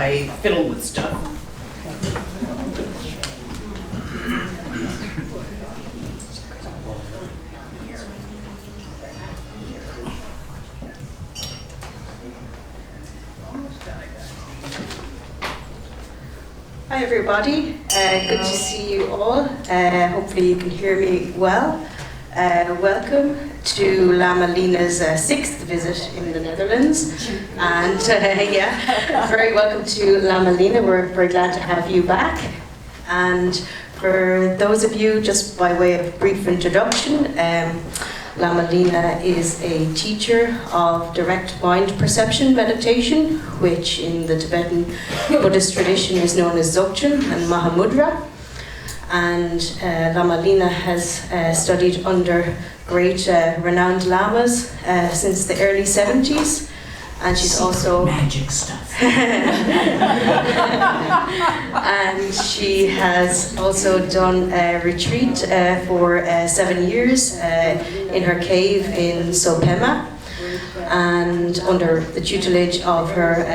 I fiddle with stuff. Hi everybody, good to see you all. Hopefully you can hear me well. Welcome to Lama Lena's 6th visit in the Netherlands. And very welcome to Lama Lena. We're very glad to have you back. And for those of you, just by way of brief introduction, Lama Lena is a teacher of direct mind perception meditation, which in the Tibetan Buddhist tradition is known as Dzogchen and Mahamudra. And Lama Lena has studied under great renowned lamas since the early 70s. And she's also magic stuff. And she has also done a retreat for 7 years in her cave in Sopema, and under the tutelage of her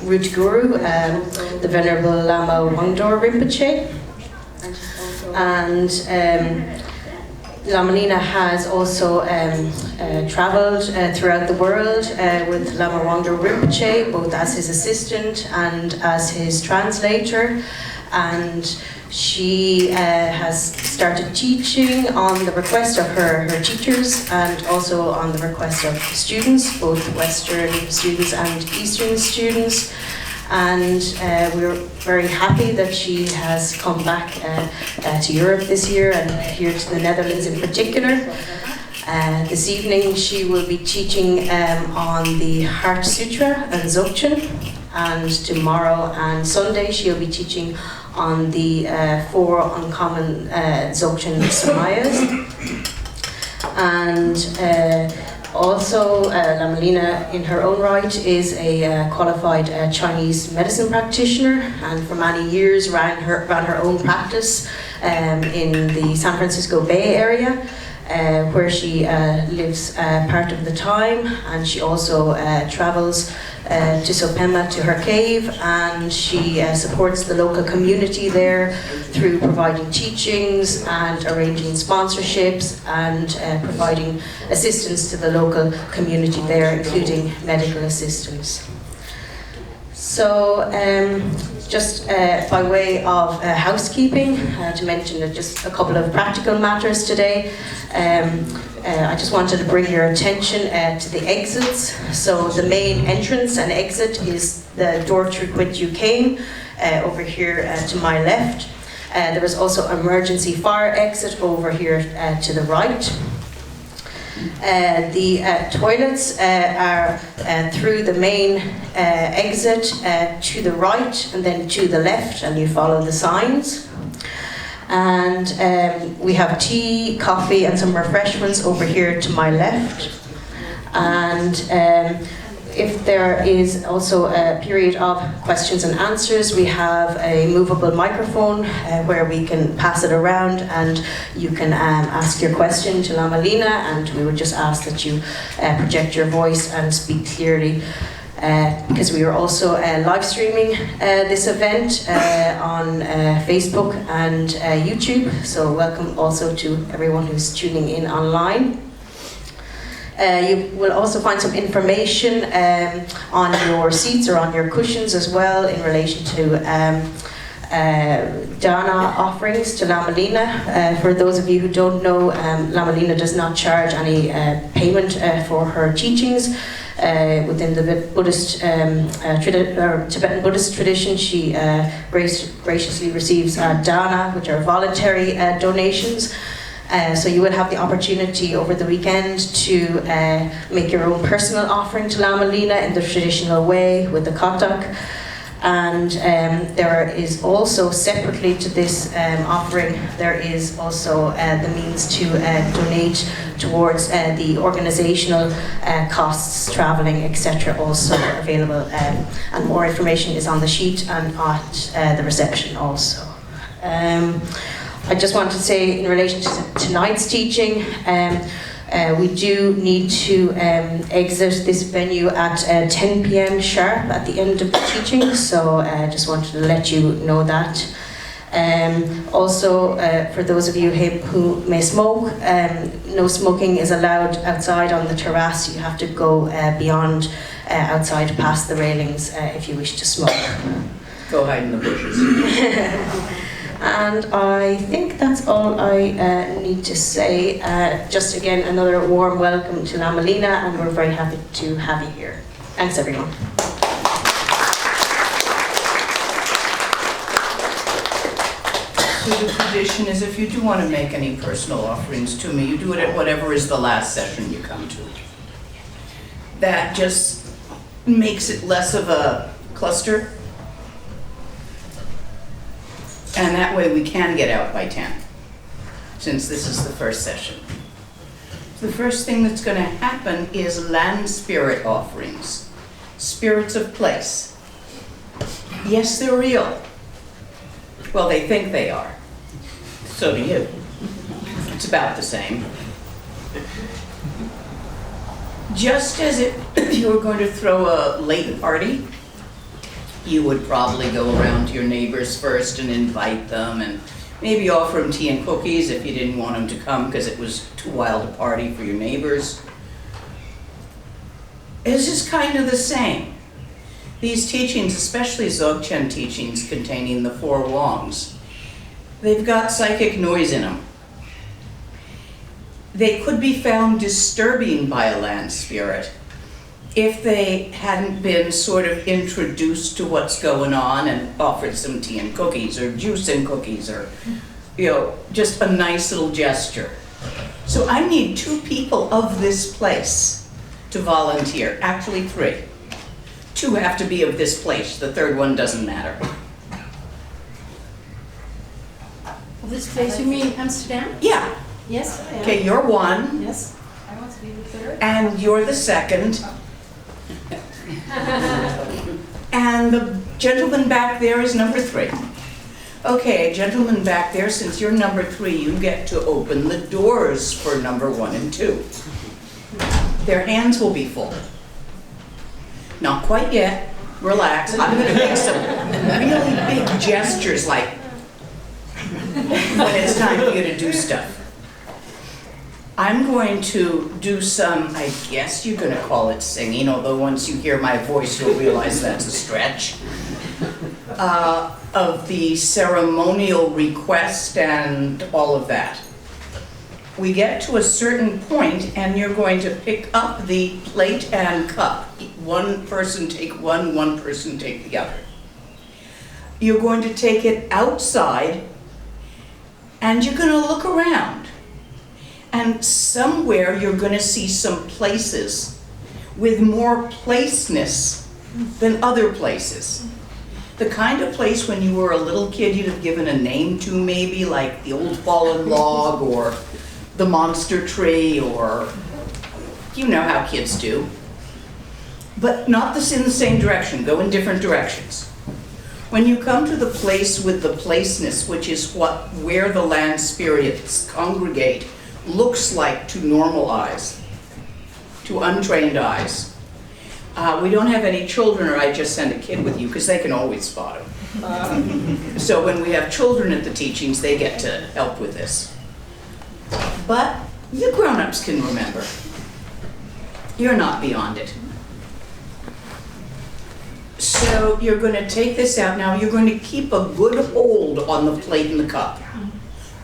root guru, the Venerable Lama Wangdor Rinpoche. And Lama Lena has also travelled throughout the world with Lama Wangdor Rinpoche, both as his assistant and as his translator. And she has started teaching on the request of her teachers and also on the request of students, both Western students and Eastern students. And we're very happy that she has come back to Europe this year and here to the Netherlands in particular. This evening she will be teaching on the Heart Sutra and Dzogchen, and tomorrow and Sunday she'll be teaching on the 4 uncommon Dzogchen Samayas. And also, Lama Lena, in her own right, is a qualified Chinese medicine practitioner, and for many years ran her own practice in the San Francisco Bay Area, where she lives part of the time, and she also travels to Sopema, to her cave, and she supports the local community there through providing teachings and arranging sponsorships and providing assistance to the local community there, including medical assistance. So just by way of housekeeping, to mention just a couple of practical matters today. I just wanted to bring your attention to the exits. So the main entrance and exit is the door through which you came, over here to my left. There is also an emergency fire exit over here to the right. The toilets are through the main exit to the right and then to the left, and you follow the signs. And we have tea, coffee and some refreshments over here to my left. And if there is also a period of questions and answers, we have a movable microphone where we can pass it around and you can ask your question to Lama Lena, and we would just ask that you project your voice and speak clearly. Because we are also live streaming this event on Facebook and YouTube, so welcome also to everyone who's tuning in online. You will also find some information on your seats or on your cushions as well in relation to dana offerings to Lama Lena. For those of you who don't know, Lama Lena does not charge any payment for her teachings. Within the Buddhist Tibetan Buddhist tradition, she graciously receives dana, which are voluntary donations. So you will have the opportunity over the weekend to make your own personal offering to Lama Lena in the traditional way with the kotak. And there is also, separately to this offering, there is also the means to donate towards the organisational costs, travelling, etc. also available. And more information is on the sheet and at the reception also. I just want to say in relation to tonight's teaching, We do need to exit this venue at 10 p.m. sharp at the end of the teaching, so I just wanted to let you know that. Also, for those of you who may smoke, no smoking is allowed outside on the terrace. You have to go beyond outside past the railings if you wish to smoke. Go hide in the bushes. And I think that's all I need to say. Just again, another warm welcome to Lama Lena, and we're very happy to have you here. Thanks, everyone. So the tradition is, if you do want to make any personal offerings to me, you do it at whatever is the last session you come to. That just makes it less of a cluster. And that way we can get out by 10, since this is the first session. The first thing that's going to happen is land spirit offerings, spirits of place. Yes, they're real. Well, they think they are. So do you. It's about the same. Just as if you were going to throw a late party, you would probably go around to your neighbors first and invite them and maybe offer them tea and cookies if you didn't want them to come because it was too wild a party for your neighbors. It's just kind of the same. These teachings, especially Dzogchen teachings containing the 4 wrongs, they've got psychic noise in them. They could be found disturbing by a land spirit if they hadn't been sort of introduced to what's going on and offered some tea and cookies or juice and cookies or, just a nice little gesture. So I need 2 people of this place to volunteer, actually 3. 2 have to be of this place, the 3rd one doesn't matter. Well, this place, you mean Amsterdam? Yeah. Yes, I am. Okay, you're 1. Yes, I want to be the 3rd. And you're the 2nd. And the gentleman back there is number 3. Okay, gentleman back there, since you're number 3, you get to open the doors for number 1 and 2. Their hands will be full. Not quite yet. Relax. I'm going to make some really big gestures like when it's time for you to do stuff. I'm going to do some, I guess you're going to call it singing, although once you hear my voice you'll realize that's a stretch, of the ceremonial request and all of that. We get to a certain point and you're going to pick up the plate and cup. One person take one person take the other. You're going to take it outside and you're going to look around. And somewhere you're going to see some places with more placeness than other places. The kind of place when you were a little kid you'd have given a name to, maybe like the old fallen log or the monster tree, or you know how kids do. But not in the same direction, go in different directions. When you come to the place with the placeness, which is where the land spirits congregate, looks like to normal eyes, to untrained eyes. We don't have any children, or I just send a kid with you, because they can always spot them. So when we have children at the teachings, they get to help with this. But the grown-ups can remember. You're not beyond it. So you're going to take this out. Now you're going to keep a good hold on the plate and the cup.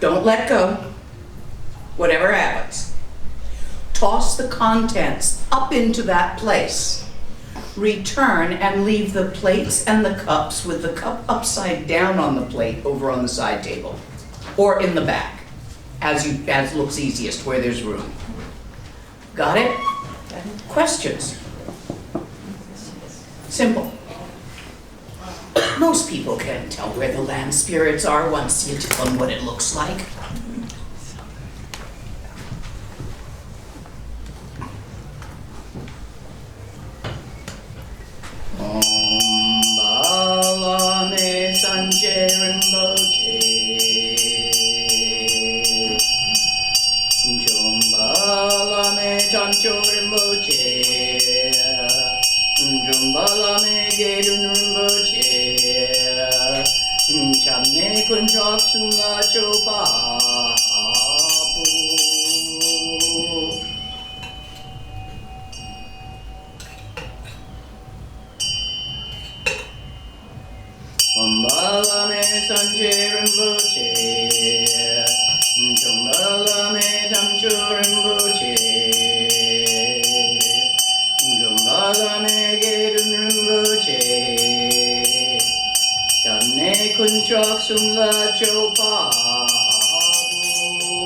Don't let go. Whatever happens. Toss the contents up into that place. Return and leave the plates and the cups with the cup upside down on the plate over on the side table. Or in the back, as looks easiest, where there's room. Got it? Questions? Simple. Most people can tell where the land spirits are once you tell them what it looks like. Om Balame Sanje Rinpoche Jom Balame chok sum la cho pa pu. Umbala me sanje rinpoche, Jumbala me tamcho rinpoche, Jumbala me gerun rinpoche, Channe kun chok sum la cho pa bu.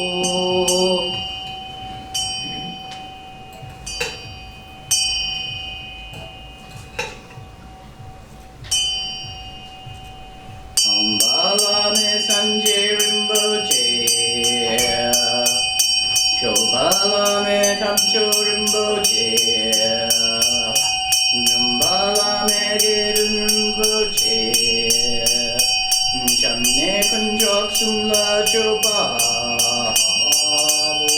Umbala me sanje rinpoche, Chobala me tamcho rinpoche, Jumbala me gerun rinpoche, Channe kun chok sum la cho pa bu.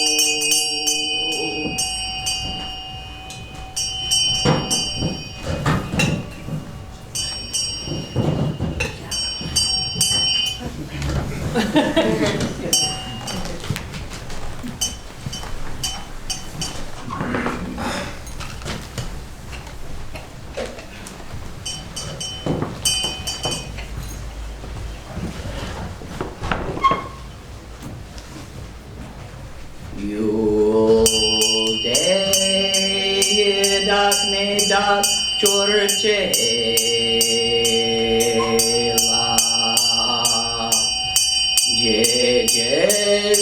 Yul de dak me dak chorche la je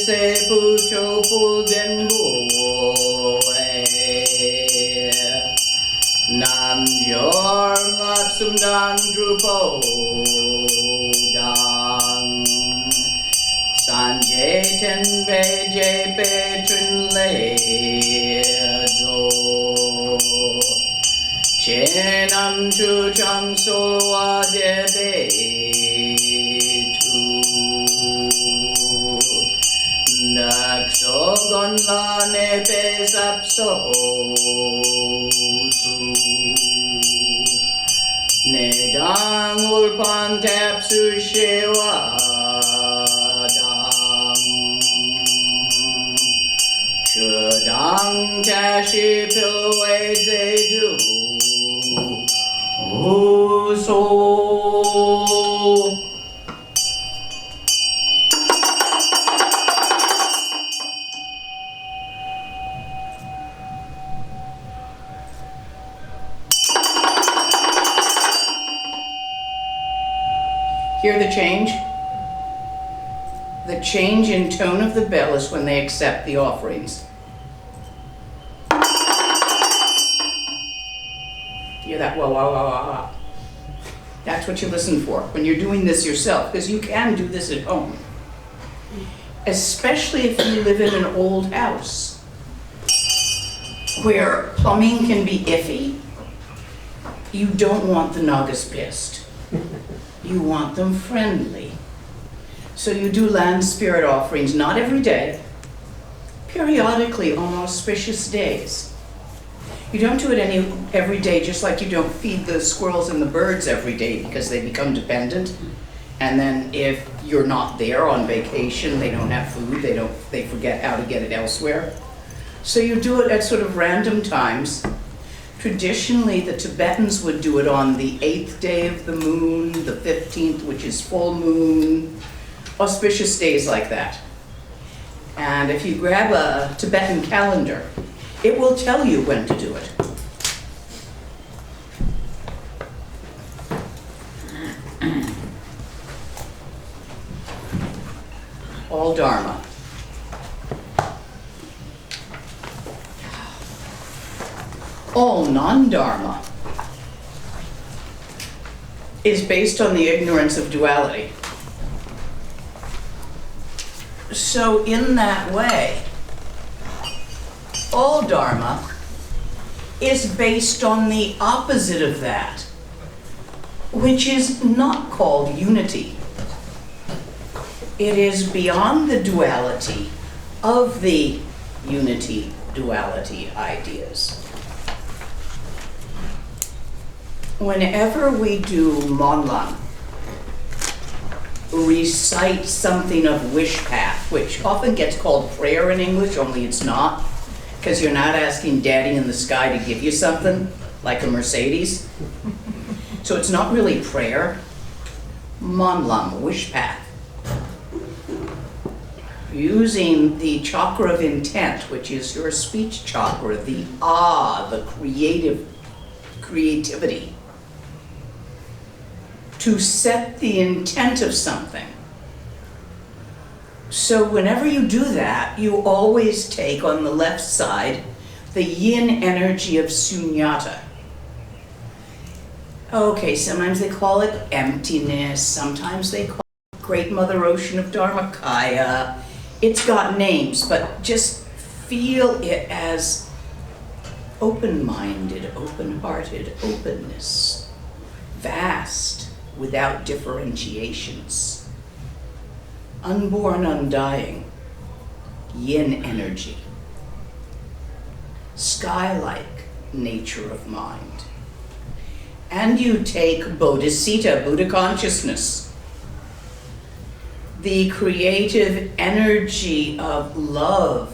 se pucho pul den bu nam jor lap sum dan drupo dang Sanjay ten be je pe chun le zo Chenam chu chang solwa de be tu Dak so gon la ne pe sap so su Ne dang ulpan tap su shewa Chudang tashi pilaway zedu so Hear the change? The change in tone of the bell is when they accept the offerings. Hear that? Wah, wah, wah, wah, wah. That's what you listen for when you're doing this yourself, because you can do this at home. Especially if you live in an old house where plumbing can be iffy. You don't want the nagas pissed. You want them friendly. So you do land spirit offerings, not every day, periodically on auspicious days. You don't do it every day, just like you don't feed the squirrels and the birds every day because they become dependent. And then if you're not there on vacation, they don't have food, they forget how to get it elsewhere. So you do it at sort of random times. Traditionally, the Tibetans would do it on the 8th day of the moon, the 15th, which is full moon, auspicious days like that. And if you grab a Tibetan calendar, it will tell you when to do it. All Dharma. All non-Dharma is based on the ignorance of duality. So in that way, all Dharma is based on the opposite of that, which is not called unity. It is beyond the duality of the unity-duality ideas. Whenever we do Monlan, recite something of wish path, which often gets called prayer in English, only it's not, because you're not asking Daddy in the sky to give you something, like a Mercedes. So it's not really prayer. Mon Lama, wish path. Using the chakra of intent, which is your speech chakra, the the creativity, to set the intent of something. So whenever you do that, you always take on the left side the yin energy of sunyata. Okay, sometimes they call it emptiness, sometimes they call it Great Mother Ocean of Dharmakaya. It's got names, but just feel it as open-minded, open-hearted, openness, vast, without differentiations, unborn, undying, yin energy, sky-like nature of mind. And you take bodhisattva, Buddha consciousness, the creative energy of love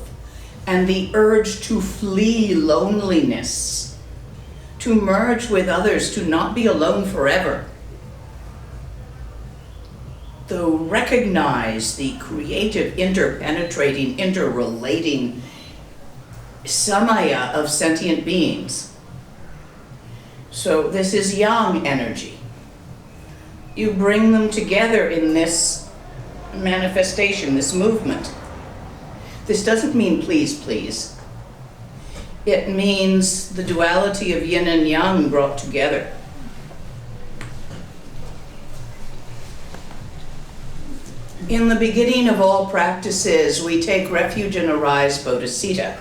and the urge to flee loneliness, to merge with others, to not be alone forever. To recognize the creative, interpenetrating, interrelating samaya of sentient beings. So this is yang energy. You bring them together in this manifestation, this movement. This doesn't mean please, please. It means the duality of yin and yang brought together. In the beginning of all practices, we take refuge in arise bodhisattva.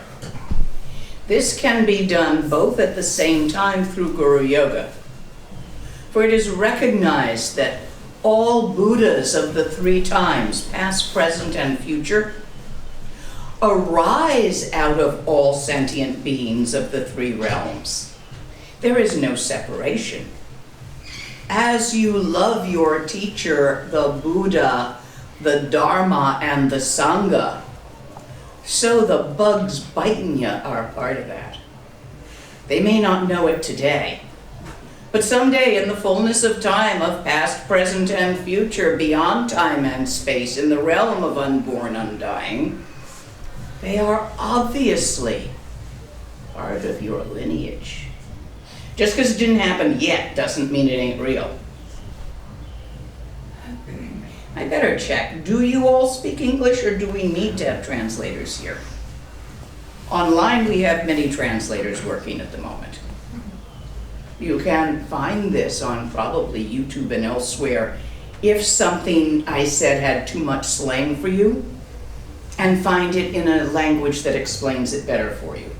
This can be done both at the same time through Guru Yoga. For it is recognized that all Buddhas of the three times, past, present, and future, arise out of all sentient beings of the three realms. There is no separation. As you love your teacher, the Buddha, the Dharma, and the Sangha, so the bugs biting you are a part of that. They may not know it today, but someday in the fullness of time, of past, present, and future, beyond time and space, in the realm of unborn, undying, they are obviously part of your lineage. Just because it didn't happen yet doesn't mean it ain't real. I better check. Do you all speak English, or do we need to have translators here? Online we have many translators working at the moment. You can find this on probably YouTube and elsewhere if something I said had too much slang for you, and find it in a language that explains it better for you.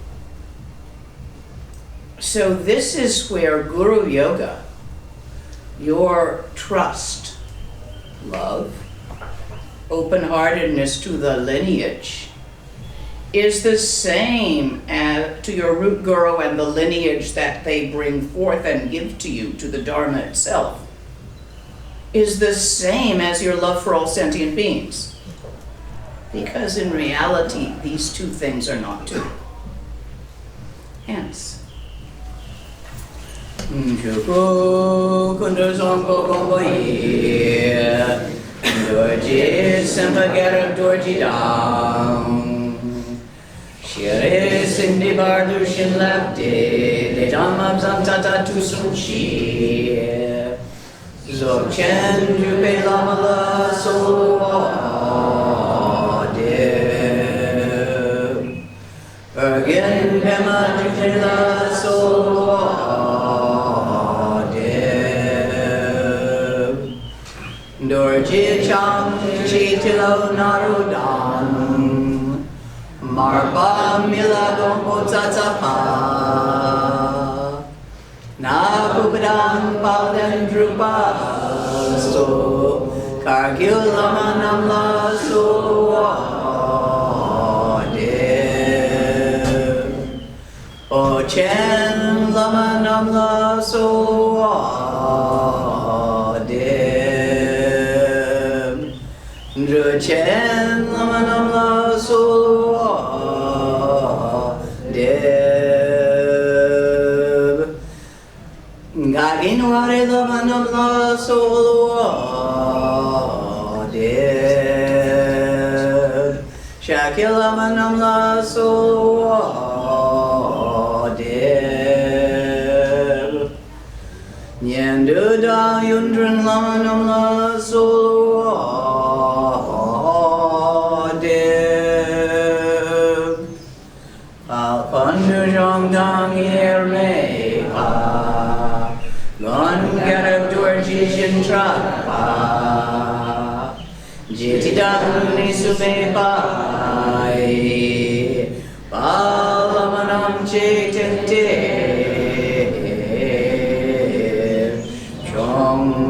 So this is where Guru Yoga, your trust, love, open-heartedness to the lineage, is the same as to your root guru and the lineage that they bring forth and give to you, to the Dharma itself, is the same as your love for all sentient beings. Because in reality, these two things are not two. Hence, Shire Sindi Bardushin Lapte, the Dhammam Zamtata Tusunchi, Dzogchen Jupe Lamala Solade, Ergen Pema Jukela Solade, Dorji Cham Chitilo Narudan. Marba Miladon Potatapa Na Kupadan Padan Drupa So Kargil Lamanam La So Ochen Lamanam La So Dzogchen Lama Namla Solo Deb Gagin Ware Lama Namla Solo Deb Shakil Lama Namla Solo Deb Nyendu Da Yundran Lama Namla Solo Pandu Jongdang Irme Pa Gon Garab Dorjishin Trapa Jitidang Nisume Pai Palamanam Chetente Chong.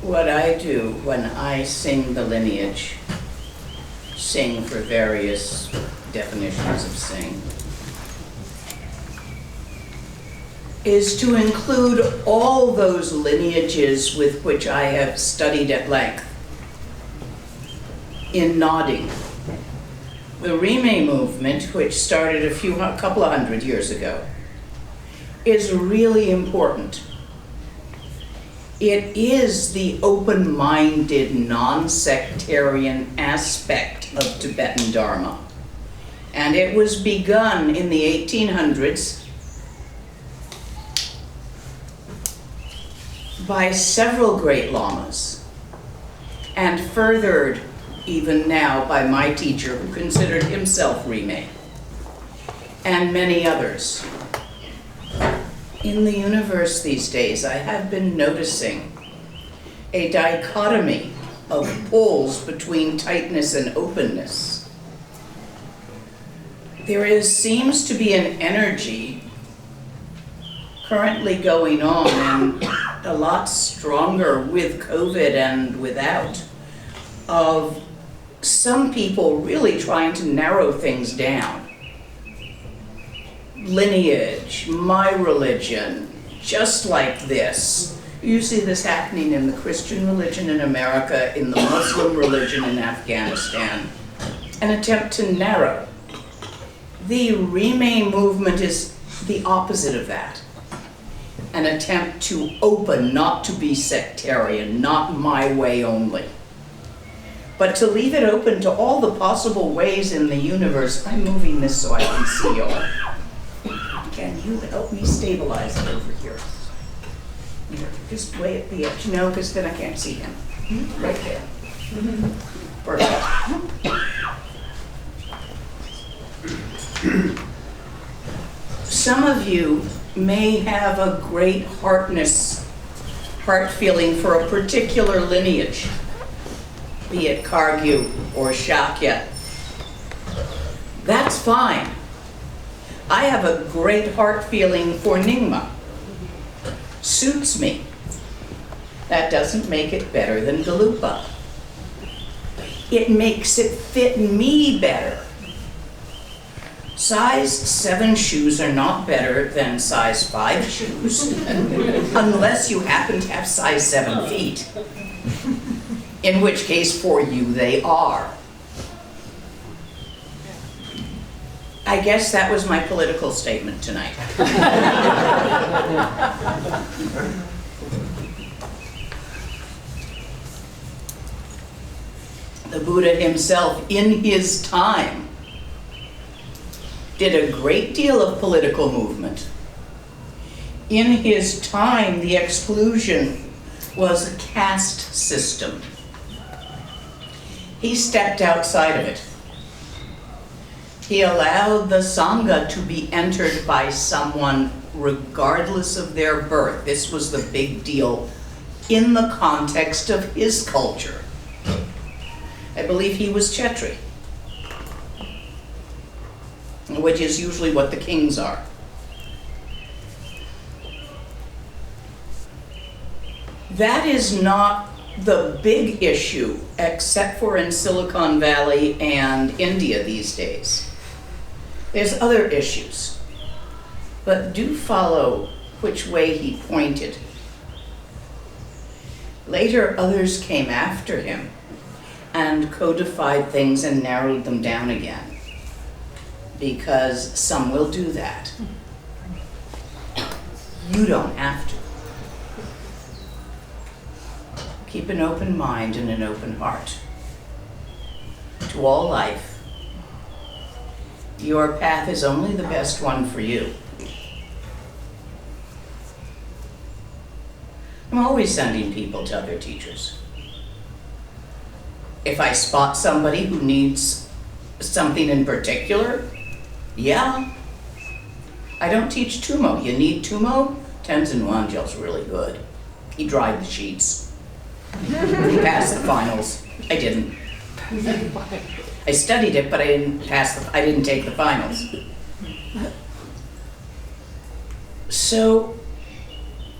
What I do when I sing the lineage, sing for various definitions of sing, is to include all those lineages with which I have studied at length in nodding. The Rime movement, which started a couple of hundred years ago, is really important. It is the open-minded, non-sectarian aspect of Tibetan Dharma. And it was begun in the 1800s by several great lamas, and furthered even now by my teacher, who considered himself Rime, and many others. In the universe these days, I have been noticing a dichotomy of poles between tightness and openness. There seems to be an energy currently going on, and a lot stronger with COVID and without, of some people really trying to narrow things down. Lineage, my religion, just like this. You see this happening in the Christian religion in America, in the Muslim religion in Afghanistan, an attempt to narrow. The Rime movement is the opposite of that. An attempt to open, not to be sectarian, not my way only, but to leave it open to all the possible ways in the universe. I'm moving this so I can see you all. Can you help me stabilize it over here? Here, just way at the edge. No, because then I can't see him. Right there. Perfect. Some of you may have a great heart feeling for a particular lineage, be it Kargyu or Shakya. That's fine. I have a great heart feeling for Nyingma. Suits me. That doesn't make it better than Galupa. It makes it fit me better. Size 7 shoes are not better than size 5 shoes, unless you happen to have size 7 feet, in which case for you they are. I guess that was my political statement tonight. The Buddha himself, in his time, did a great deal of political movement. In his time, the exclusion was a caste system. He stepped outside of it. He allowed the Sangha to be entered by someone regardless of their birth. This was the big deal in the context of his culture. I believe he was Kshetri, which is usually what the kings are. That is not the big issue, except for in Silicon Valley and India these days. There's other issues, but do follow which way he pointed. Later, others came after him and codified things and narrowed them down again, because some will do that. You don't have to. Keep an open mind and an open heart to all life. Your path is only the best one for you. I'm always sending people to other teachers. If I spot somebody who needs something in particular, yeah. I don't teach Tumo. You need Tumo? Tenzin Wangyal's really good. He dried the sheets. He passed the finals. I didn't. I studied it, but I didn't take the finals. So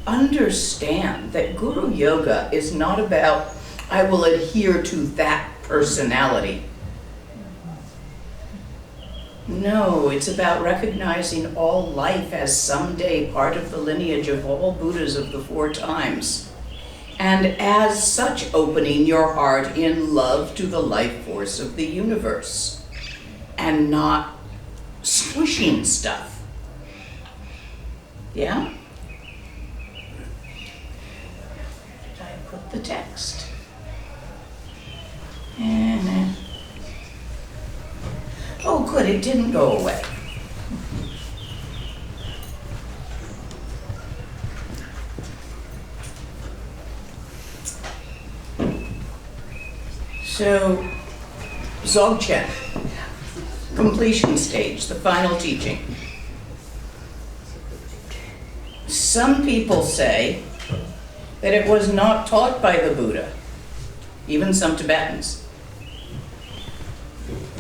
understand that Guru Yoga is not about, I will adhere to that personality. No, it's about recognizing all life as someday part of the lineage of all Buddhas of the 4 times. And as such, opening your heart in love to the life force of the universe and not squishing stuff. Yeah? Did I put the text? Oh, good, it didn't go away. So, Dzogchen, completion stage, the final teaching. Some people say that it was not taught by the Buddha, even some Tibetans.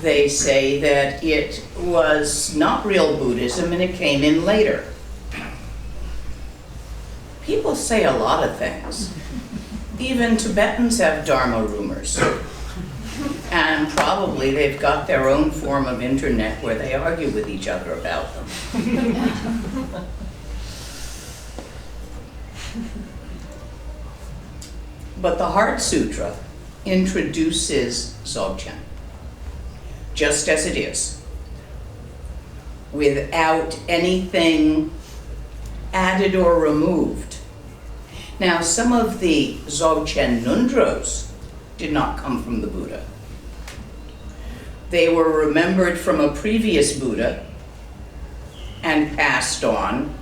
They say that it was not real Buddhism and it came in later. People say a lot of things. Even Tibetans have Dharma rumors. And probably they've got their own form of internet where they argue with each other about them. But the Heart Sutra introduces Dzogchen, just as it is, without anything added or removed. Now, some of the Dzogchen Nundros did not come from the Buddha. They were remembered from a previous Buddha and passed on,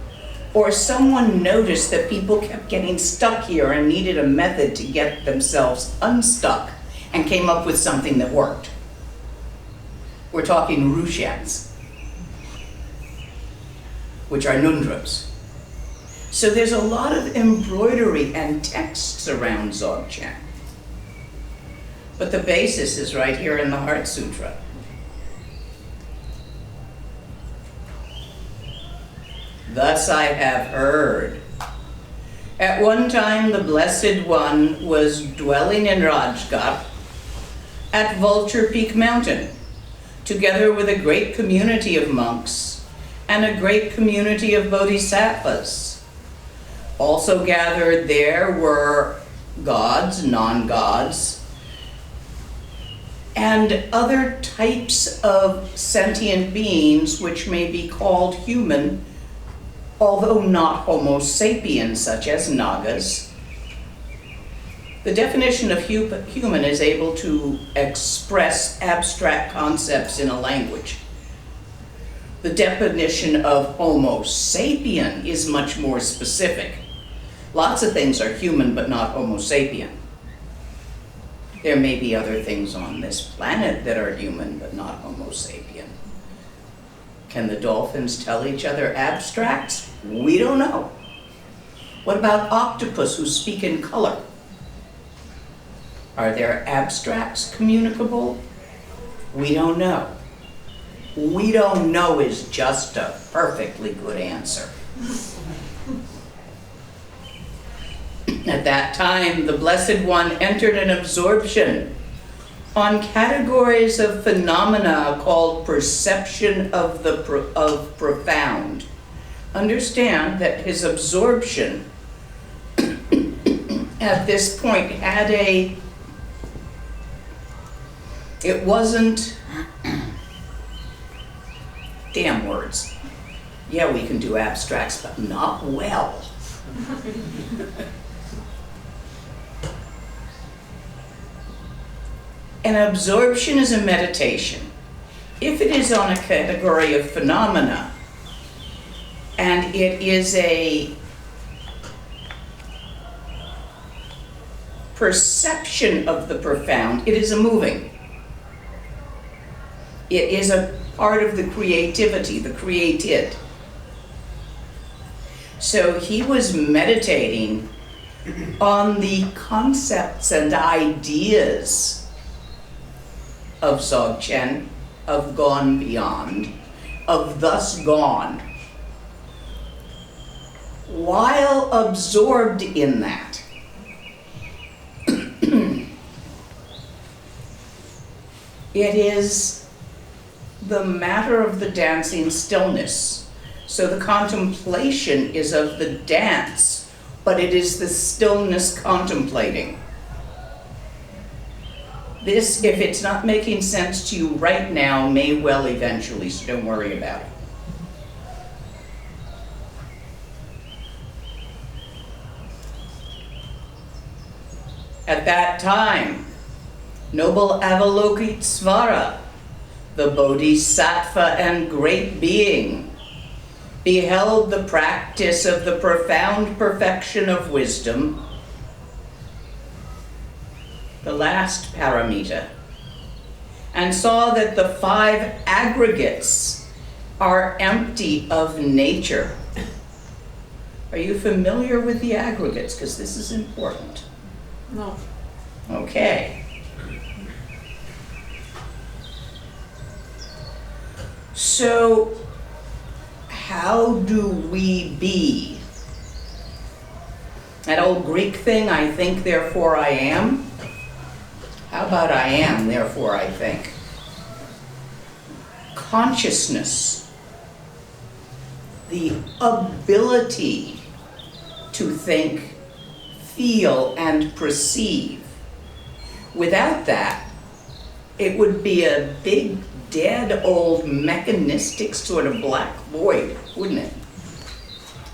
or someone noticed that people kept getting stuck here and needed a method to get themselves unstuck and came up with something that worked. We're talking Rushans, which are Nundros. So there's a lot of embroidery and texts around Dzogchen. But the basis is right here in the Heart Sutra. Thus I have heard. At one time the Blessed One was dwelling in Rajgat at Vulture Peak Mountain, together with a great community of monks and a great community of bodhisattvas. Also gathered there were gods, non-gods, and other types of sentient beings which may be called human, although not Homo sapiens, such as Nagas. The definition of human is able to express abstract concepts in a language. The definition of Homo sapien is much more specific. Lots of things are human, but not Homo sapien. There may be other things on this planet that are human, but not Homo sapien. Can the dolphins tell each other abstracts? We don't know. What about octopus who speak in color? Are their abstracts communicable? We don't know. We don't know is just a perfectly good answer. At that time, the Blessed One entered an absorption on categories of phenomena called perception of the profound, understand that his absorption at this point had it wasn't, damn words. Yeah, we can do abstracts, but not well. An absorption is a meditation. If it is on a category of phenomena, and it is a perception of the profound, it is a moving. It is a part of the creativity, the created. So he was meditating on the concepts and ideas of Dzogchen, of gone beyond, of thus gone, while absorbed in that. It is the matter of the dancing stillness. So the contemplation is of the dance, but it is the stillness contemplating. This, if it's not making sense to you right now, may well eventually, so don't worry about it. At that time, noble Avalokitesvara, the Bodhisattva and great being, beheld the practice of the profound perfection of wisdom, the last paramita, and saw that the 5 aggregates are empty of nature. Are you familiar with the aggregates? Because this is important. No. Okay. So, how do we be? That old Greek thing, I think, therefore I am. How about I am, therefore I think? Consciousness, the ability to think, feel, and perceive. Without that, it would be a big, dead, old, mechanistic sort of black void, wouldn't it?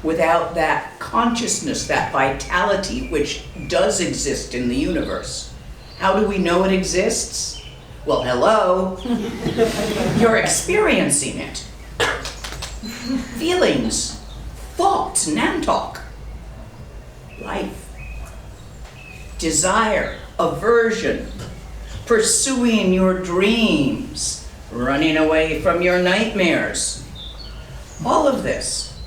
Without that consciousness, that vitality, which does exist in the universe. How do we know it exists? Well, hello. You're experiencing it. Feelings, thoughts, nantok, life, desire, aversion, pursuing your dreams, running away from your nightmares. All of this.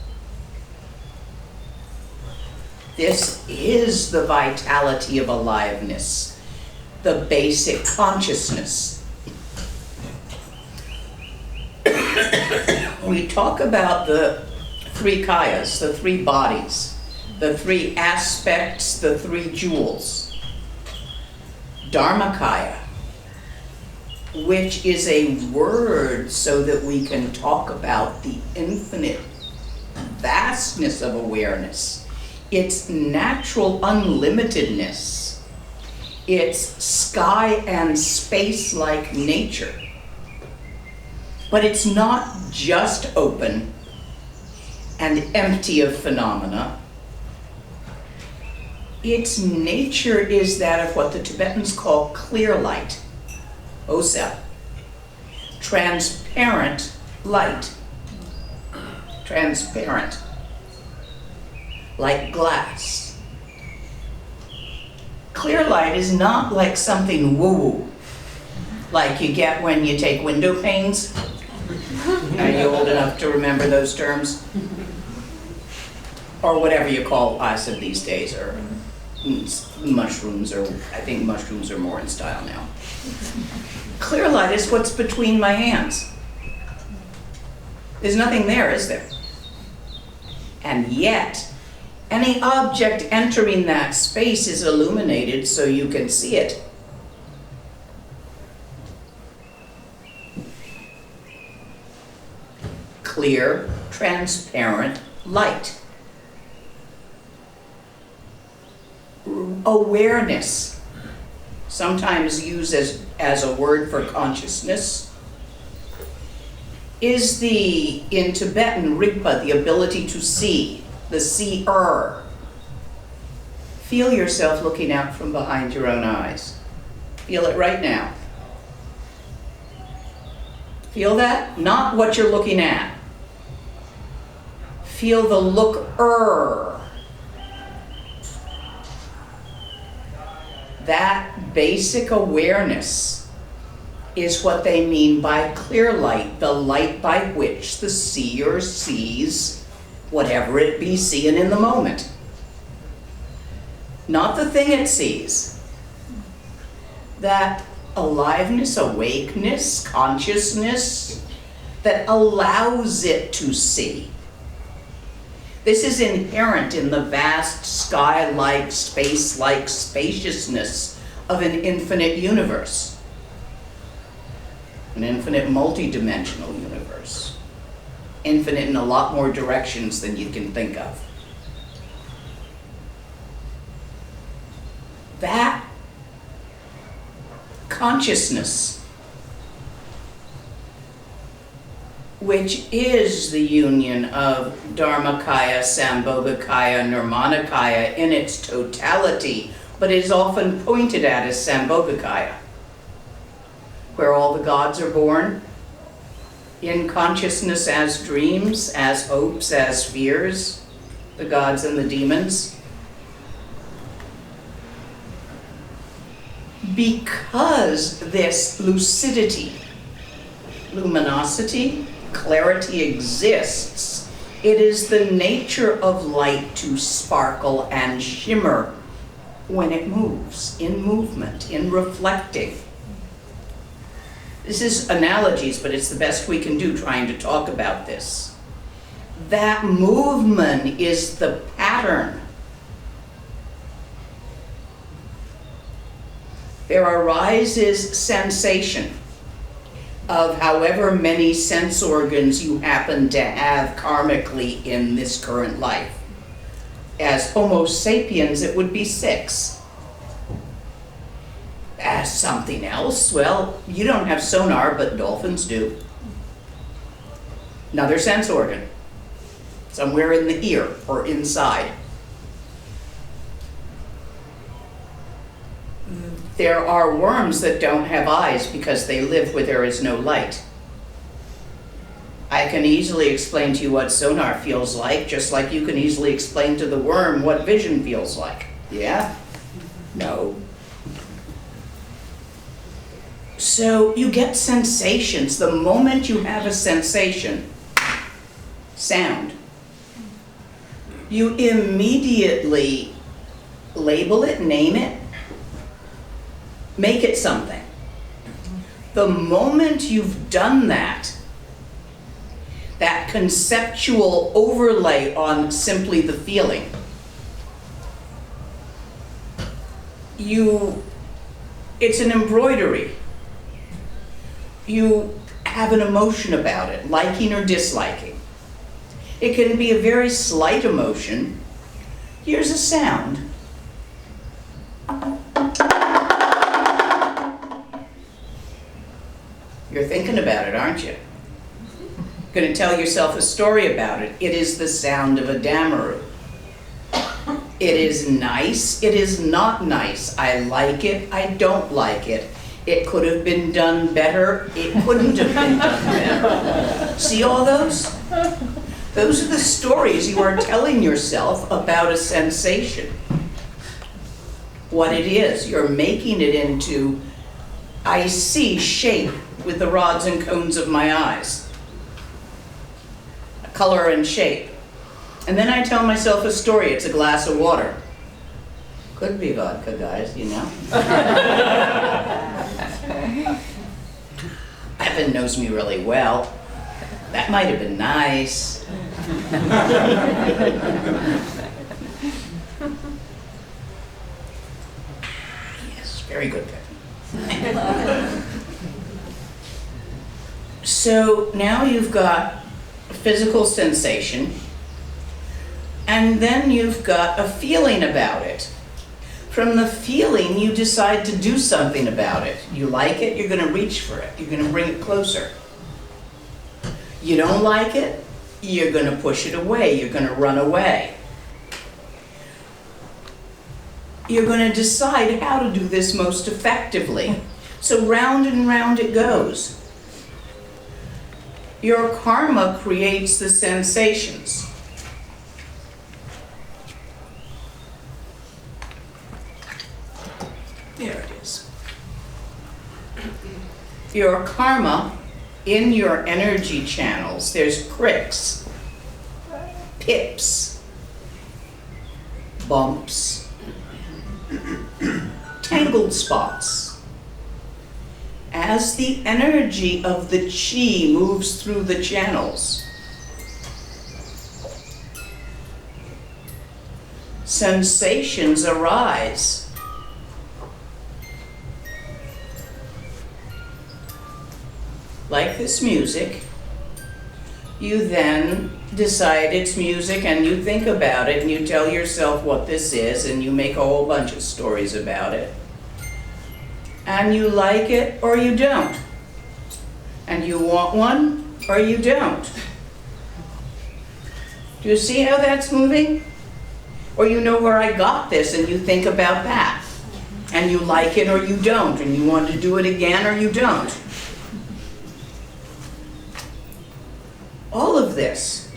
This is the vitality of aliveness, the basic consciousness. We talk about the 3 kayas, the 3 bodies, the 3 aspects, the 3 jewels. Dharmakaya, which is a word so that we can talk about the infinite vastness of awareness, its natural unlimitedness, its sky and space-like nature. But it's not just open and empty of phenomena. Its nature is that of what the Tibetans call clear light, osa, transparent light, transparent, like glass. Clear light is not like something woo-woo, like you get when you take window panes. Are you old enough to remember those terms? Or whatever you call acid these days, or mushrooms, or I think mushrooms are more in style now. Clear light is what's between my hands. There's nothing there, is there? And yet, any object entering that space is illuminated so you can see it. Clear, transparent light. Awareness, sometimes used as a word for consciousness, is in Tibetan, Rigpa, the ability to see, the seer. Feel yourself looking out from behind your own eyes. Feel it right now. Feel that? Not what you're looking at. Feel the looker. That basic awareness is what they mean by clear light, the light by which the seer sees whatever it be seeing in the moment. Not the thing it sees. That aliveness, awakeness, consciousness that allows it to see. This is inherent in the vast sky-like, space-like spaciousness of an infinite universe. An infinite multi-dimensional universe. Infinite in a lot more directions than you can think of. That consciousness, which is the union of Dharmakaya, Sambhogakaya, Nirmanakaya in its totality, but is often pointed at as Sambhogakaya, where all the gods are born, in consciousness as dreams, as hopes, as fears, the gods and the demons. Because this lucidity, luminosity, clarity exists, it is the nature of light to sparkle and shimmer when it moves, in movement, in reflecting. This is analogies, but it's the best we can do trying to talk about this. That movement is the pattern. There arises sensation of however many sense organs you happen to have karmically in this current life. As Homo sapiens, it would be 6. As something else, well, you don't have sonar, but dolphins do. Another sense organ, somewhere in the ear or inside. There are worms that don't have eyes because they live where there is no light. I can easily explain to you what sonar feels like, just like you can easily explain to the worm what vision feels like. Yeah? No. So you get sensations. The moment you have a sensation, sound, you immediately label it, name it, make it something. The moment you've done that, that conceptual overlay on simply the feeling, it's an embroidery. You have an emotion about it, liking or disliking. It can be a very slight emotion. Here's a sound. You're thinking about it, aren't you? Going to tell yourself a story about it. It is the sound of a damaru. It is nice. It is not nice. I like it. I don't like it. It could have been done better. It couldn't have been done better. See all those? Those are the stories you are telling yourself about a sensation. What it is. You're making it into, I see shape with the rods and cones of my eyes. Color and shape. And then I tell myself a story. It's a glass of water. Could be vodka, guys, you know. Evan knows me really well. That might have been nice. Yes, very good, Evan. So now you've got physical sensation, and then you've got a feeling about it. From the feeling, you decide to do something about it. You like it, you're going to reach for it. You're going to bring it closer. You don't like it, you're going to push it away. You're going to run away. You're going to decide how to do this most effectively. So round and round it goes. Your karma creates the sensations. There it is. Your karma, in your energy channels, there's pricks, pips, bumps, tangled spots. As the energy of the chi moves through the channels, sensations arise. Like this music, you then decide it's music and you think about it and you tell yourself what this is and you make a whole bunch of stories about it. And you like it or you don't. And you want one or you don't. Do you see how that's moving? Or you know where I got this and you think about that. And you like it or you don't, and you want to do it again or you don't. All of this,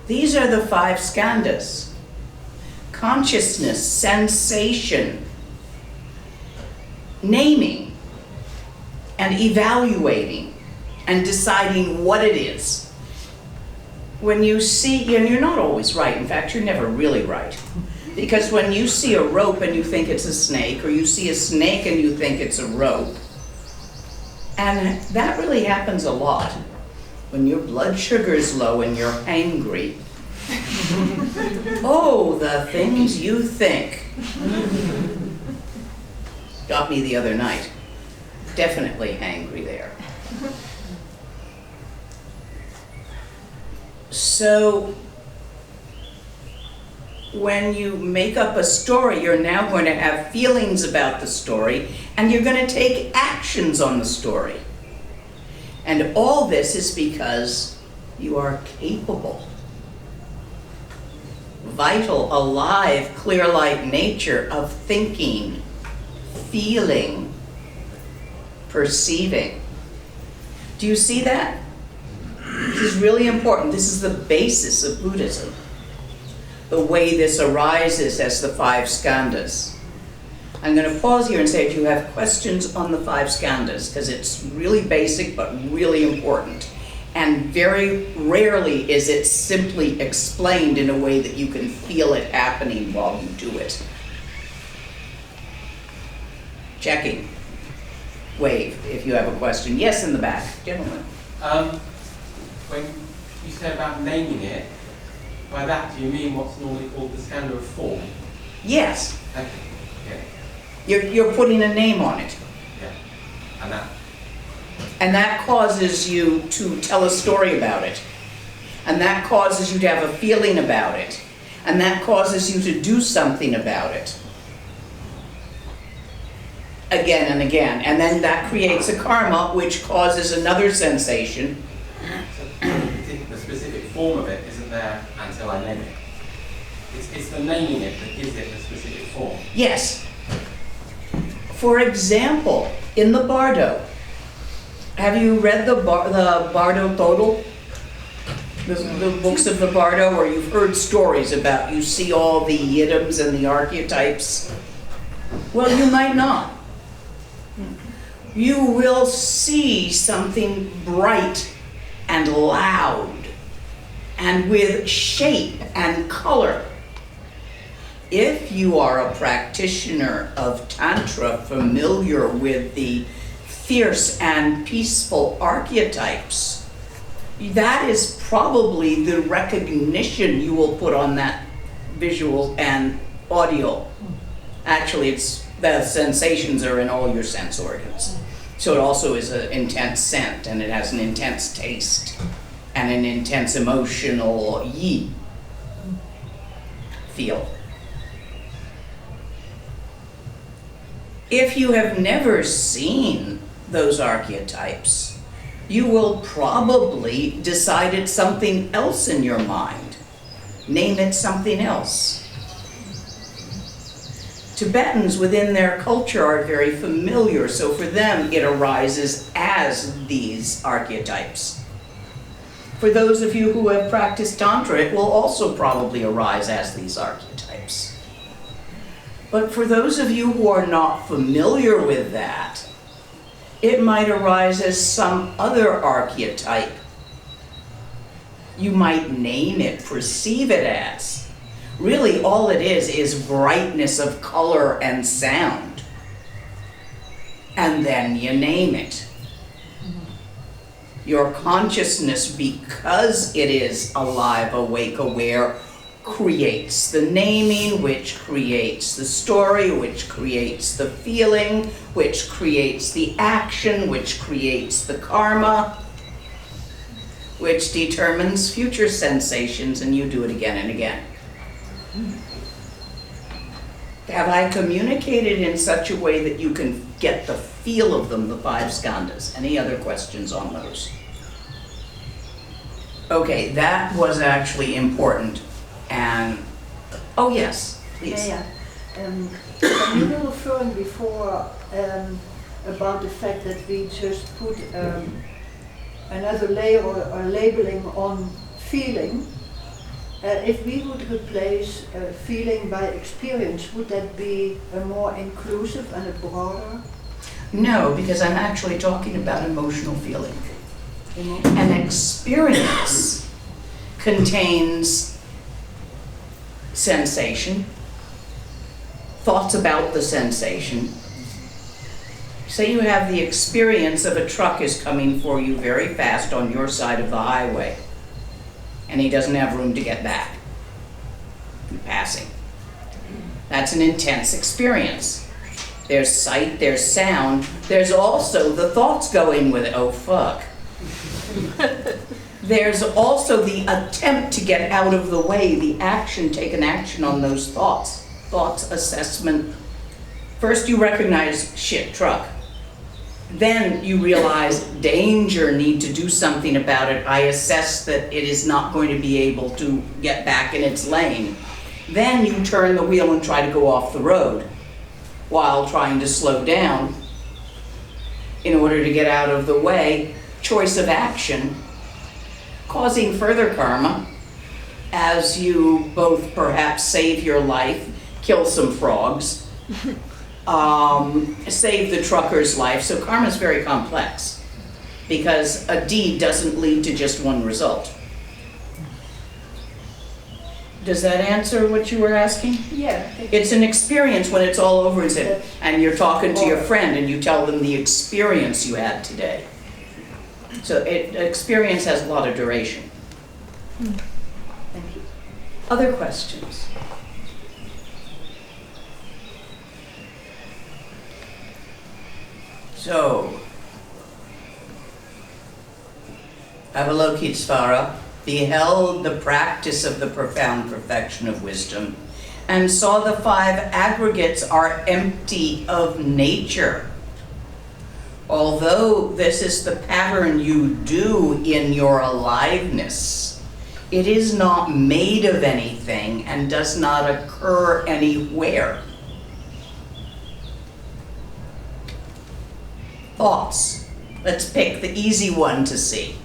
these are the 5 skandhas. Consciousness, sensation, naming, and evaluating, and deciding what it is. When you see, and you're not always right, in fact, you're never really right. Because when you see a rope and you think it's a snake, or you see a snake and you think it's a rope, and that really happens a lot. When your blood sugar is low and you're angry. Oh, the things you think. Got me the other night. Definitely angry there. So, when you make up a story, you're now going to have feelings about the story, and you're going to take actions on the story. And all this is because you are capable, vital, alive, clear light nature of thinking, feeling, perceiving. Do you see that? This is really important. This is the basis of Buddhism. The way this arises as the 5 skandhas. I'm going to pause here and say if you have questions on the 5 skandhas, because it's really basic but really important. And very rarely is it simply explained in a way that you can feel it happening while you do it. Checking. Wave if you have a question. Yes, in the back. Gentlemen. When you said about naming it, by that do you mean what's normally called the skandha of form? Yes. Okay. Yeah. You're putting a name on it. Yeah. And that causes you to tell a story about it. And that causes you to have a feeling about it. And that causes you to do something about it. Again and again. And then that creates a karma, which causes another sensation. So the specific form of it isn't there until I name it. It's the naming it that gives it the specific form. Yes. For example, in the Bardo, have you read the Bardo Total? The books of the Bardo, where you've heard stories about, you see all the idioms and the archetypes? Well, you might not. You will see something bright and loud and with shape and color. If you are a practitioner of Tantra familiar with the fierce and peaceful archetypes, that is probably the recognition you will put on that visual and audio. Actually, it's the sensations are in all your sense organs. So it also is an intense scent, and it has an intense taste and an intense emotional yi feel. If you have never seen those archetypes, you will probably decide it's something else in your mind. Name it something else. Tibetans within their culture are very familiar, so for them it arises as these archetypes. For those of you who have practiced Tantra, it will also probably arise as these archetypes. But for those of you who are not familiar with that, it might arise as some other archetype. You might name it, perceive it as. Really, all it is brightness of color and sound. And then you name it. Your consciousness, because it is alive, awake, aware, creates the naming, which creates the story, which creates the feeling, which creates the action, which creates the karma, which determines future sensations, and you do it again and again. Have I communicated in such a way that you can get the feel of them, the 5 skandhas? Any other questions on those? Okay, that was actually important. And, oh yes, please. Yeah. You were referring before about the fact that we just put another layer or labeling on feeling. If we would replace feeling by experience, would that be a more inclusive and a broader? No, because I'm actually talking about emotional feeling. An experience contains sensation, thoughts about the sensation. Say you have the experience of a truck is coming for you very fast on your side of the highway, and he doesn't have room to get back. Passing. That's an intense experience. There's sight, there's sound, there's also the thoughts going with it. Oh, fuck. There's also the attempt to get out of the way, the action, take an action on those thoughts. Thoughts, assessment. First you recognize, shit, truck. Then you realize, danger, need to do something about it. I assess that it is not going to be able to get back in its lane. Then you turn the wheel and try to go off the road while trying to slow down in order to get out of the way. Choice of action, causing further karma as you both perhaps save your life, kill some frogs, save the trucker's life. So karma is very complex because a deed doesn't lead to just one result. Does that answer what you were asking? Yeah. It's an experience when it's all over and you're talking to your friend and you tell them the experience you had today. So experience has a lot of duration. Thank you. Other questions? So, Avalokitesvara beheld the practice of the profound perfection of wisdom and saw the 5 aggregates are empty of nature. Although this is the pattern you do in your aliveness, it is not made of anything and does not occur anywhere. Thoughts. Let's pick the easy one to see.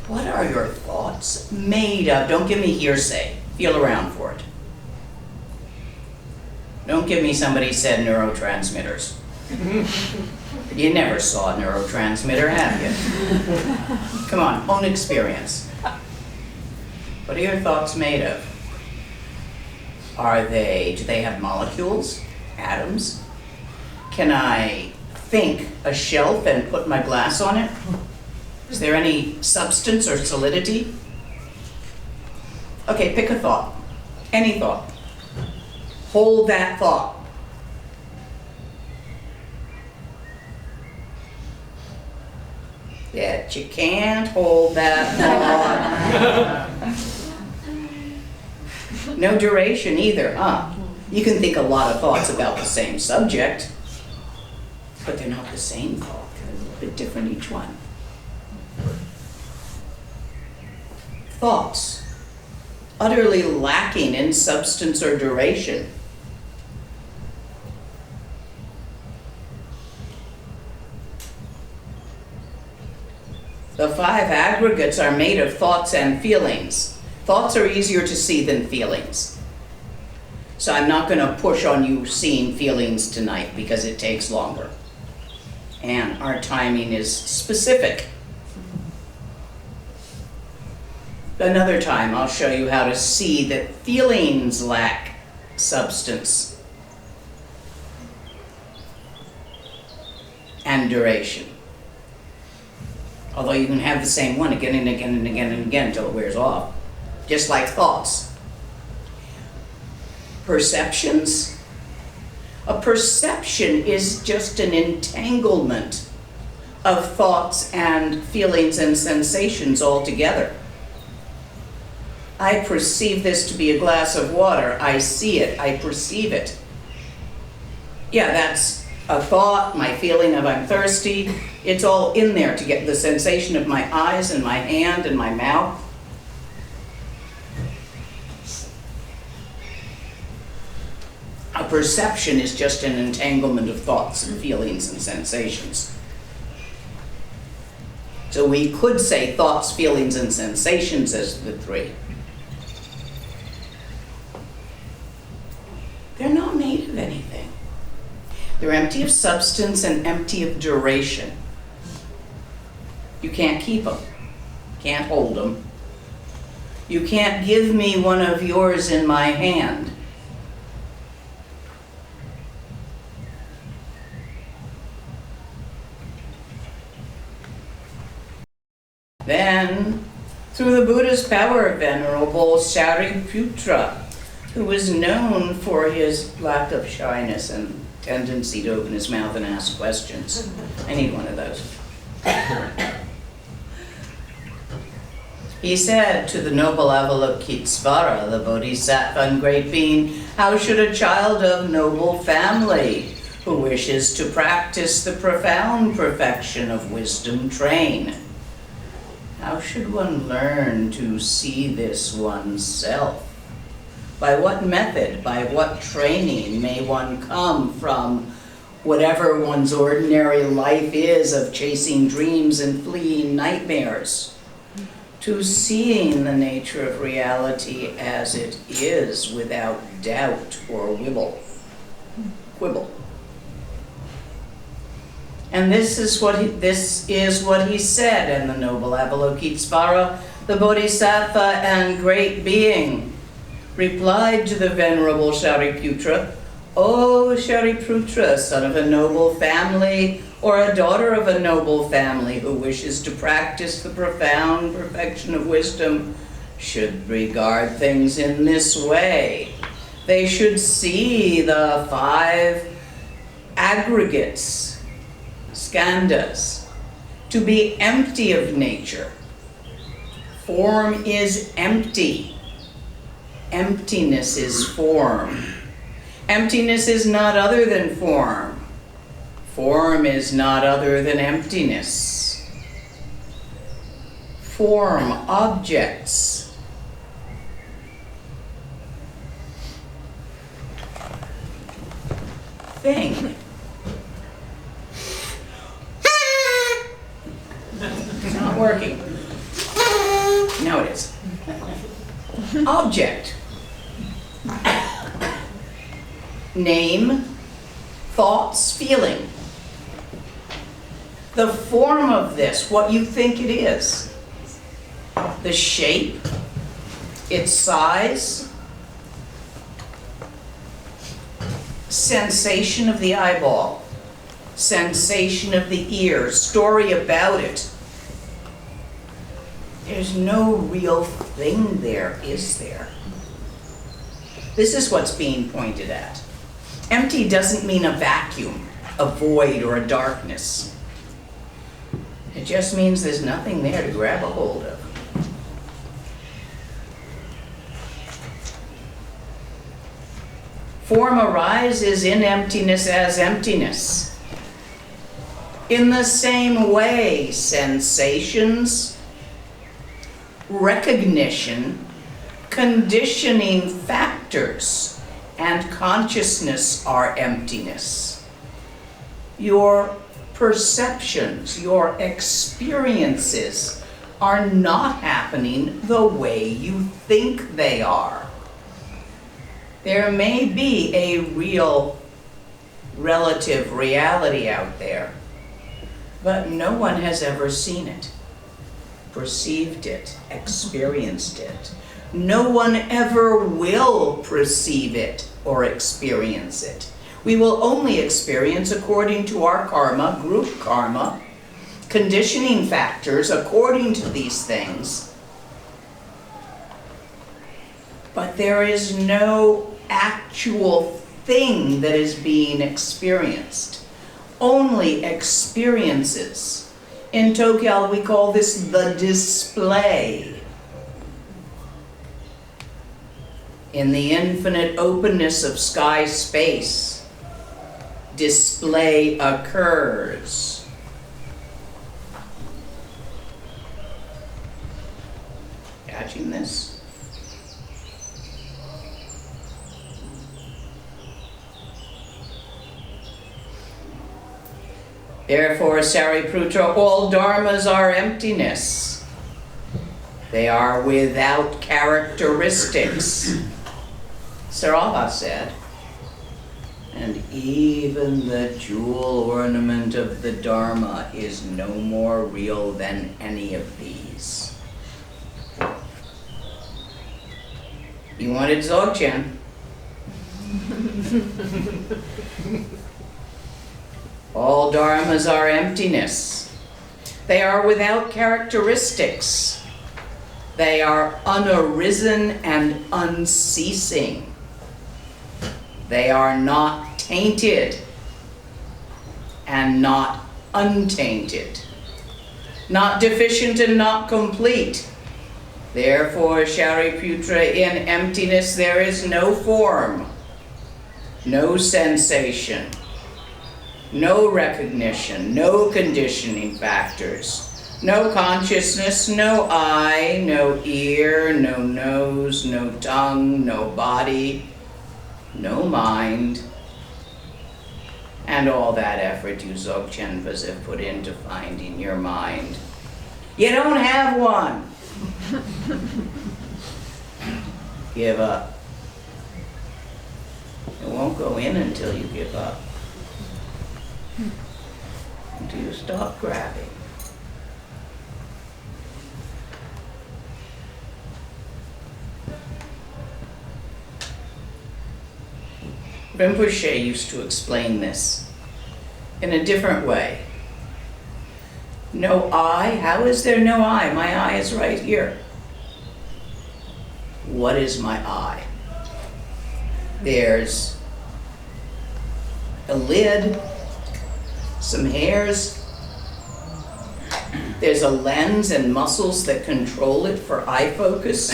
What are your thoughts made of? Don't give me hearsay. Feel around for it. Don't give me somebody said neurotransmitters. You never saw a neurotransmitter, have you? Come on, own experience. What are your thoughts made of? Do they have molecules, atoms? Can I think a shelf and put my glass on it? Is there any substance or solidity? Okay, pick a thought. Any thought. Hold that thought. that you can't hold that thought. No duration either, huh? You can think a lot of thoughts about the same subject, but they're not the same thought. They're a little bit different each one. Thoughts, utterly lacking in substance or duration. The 5 aggregates are made of thoughts and feelings. Thoughts are easier to see than feelings. So I'm not going to push on you seeing feelings tonight because it takes longer. And our timing is specific. Another time I'll show you how to see that feelings lack substance and duration. Although you can have the same one again and again and again and again until it wears off. Just like thoughts. Perceptions. A perception is just an entanglement of thoughts and feelings and sensations all together. I perceive this to be a glass of water. I see it. I perceive it. Yeah, that's a thought, my feeling of I'm thirsty. It's all in there to get the sensation of my eyes and my hand and my mouth. A perception is just an entanglement of thoughts and feelings and sensations. So we could say thoughts, feelings, and sensations as the 3. They're not made of anything. They're empty of substance and empty of duration. You can't keep them. Can't hold them. You can't give me one of yours in my hand. Then, through the Buddha's power, Venerable Shariputra, who was known for his lack of shyness and tendency to open his mouth and ask questions. I need one of those. He said to the noble Avalokitesvara, the Bodhisattva and great being, how should a child of noble family who wishes to practice the profound perfection of wisdom train? How should one learn to see this oneself? By what method, by what training may one come from whatever one's ordinary life is of chasing dreams and fleeing nightmares, to seeing the nature of reality as it is without doubt or quibble. And this is what he said, and the noble Avalokitesvara, the Bodhisattva and great being, replied to the Venerable Shariputra, O Shariputra, son of a noble family, or a daughter of a noble family who wishes to practice the profound perfection of wisdom, should regard things in this way. They should see the 5 aggregates, skandhas, to be empty of nature. Form is empty. Emptiness is form. Emptiness is not other than form. Form is not other than emptiness. Form, objects. Thing. It's not working. No, it is. Object. Name, thoughts, feeling. The form of this, what you think it is. The shape, its size, sensation of the eyeball, sensation of the ear, story about it. There's no real thing there, is there? This is what's being pointed at. Empty doesn't mean a vacuum, a void, or a darkness. It just means there's nothing there to grab a hold of. Form arises in emptiness as emptiness. In the same way, sensations, recognition, conditioning factors, and consciousness are emptiness. Your perceptions, your experiences are not happening the way you think they are. There may be a real relative reality out there, but no one has ever seen it, perceived it, experienced it. No one ever will perceive it or experience it. We will only experience according to our karma, group karma, conditioning factors according to these things. But there is no actual thing that is being experienced. Only experiences. In Tokyo, we call this the display. In the infinite openness of sky space, display occurs. Catching this? Therefore, Sariputra, all dharmas are emptiness. They are without characteristics. Saraha said, and even the jewel ornament of the Dharma is no more real than any of these. You wanted Dzogchen. All dharmas are emptiness. They are without characteristics. They are unarisen and unceasing. They are not tainted and not untainted, not deficient and not complete. Therefore, Shariputra, in emptiness there is no form, no sensation, no recognition, no conditioning factors, no consciousness, no eye, no ear, no nose, no tongue, no body, no mind, and all that effort you Dzogchenpas have put into finding your mind. You don't have one. Give up. It won't go in until you give up. Until you stop grabbing. Rinpoche used to explain this in a different way. No eye? How is there no eye? My eye is right here. What is my eye? There's a lid, some hairs, there's a lens and muscles that control it for eye focus.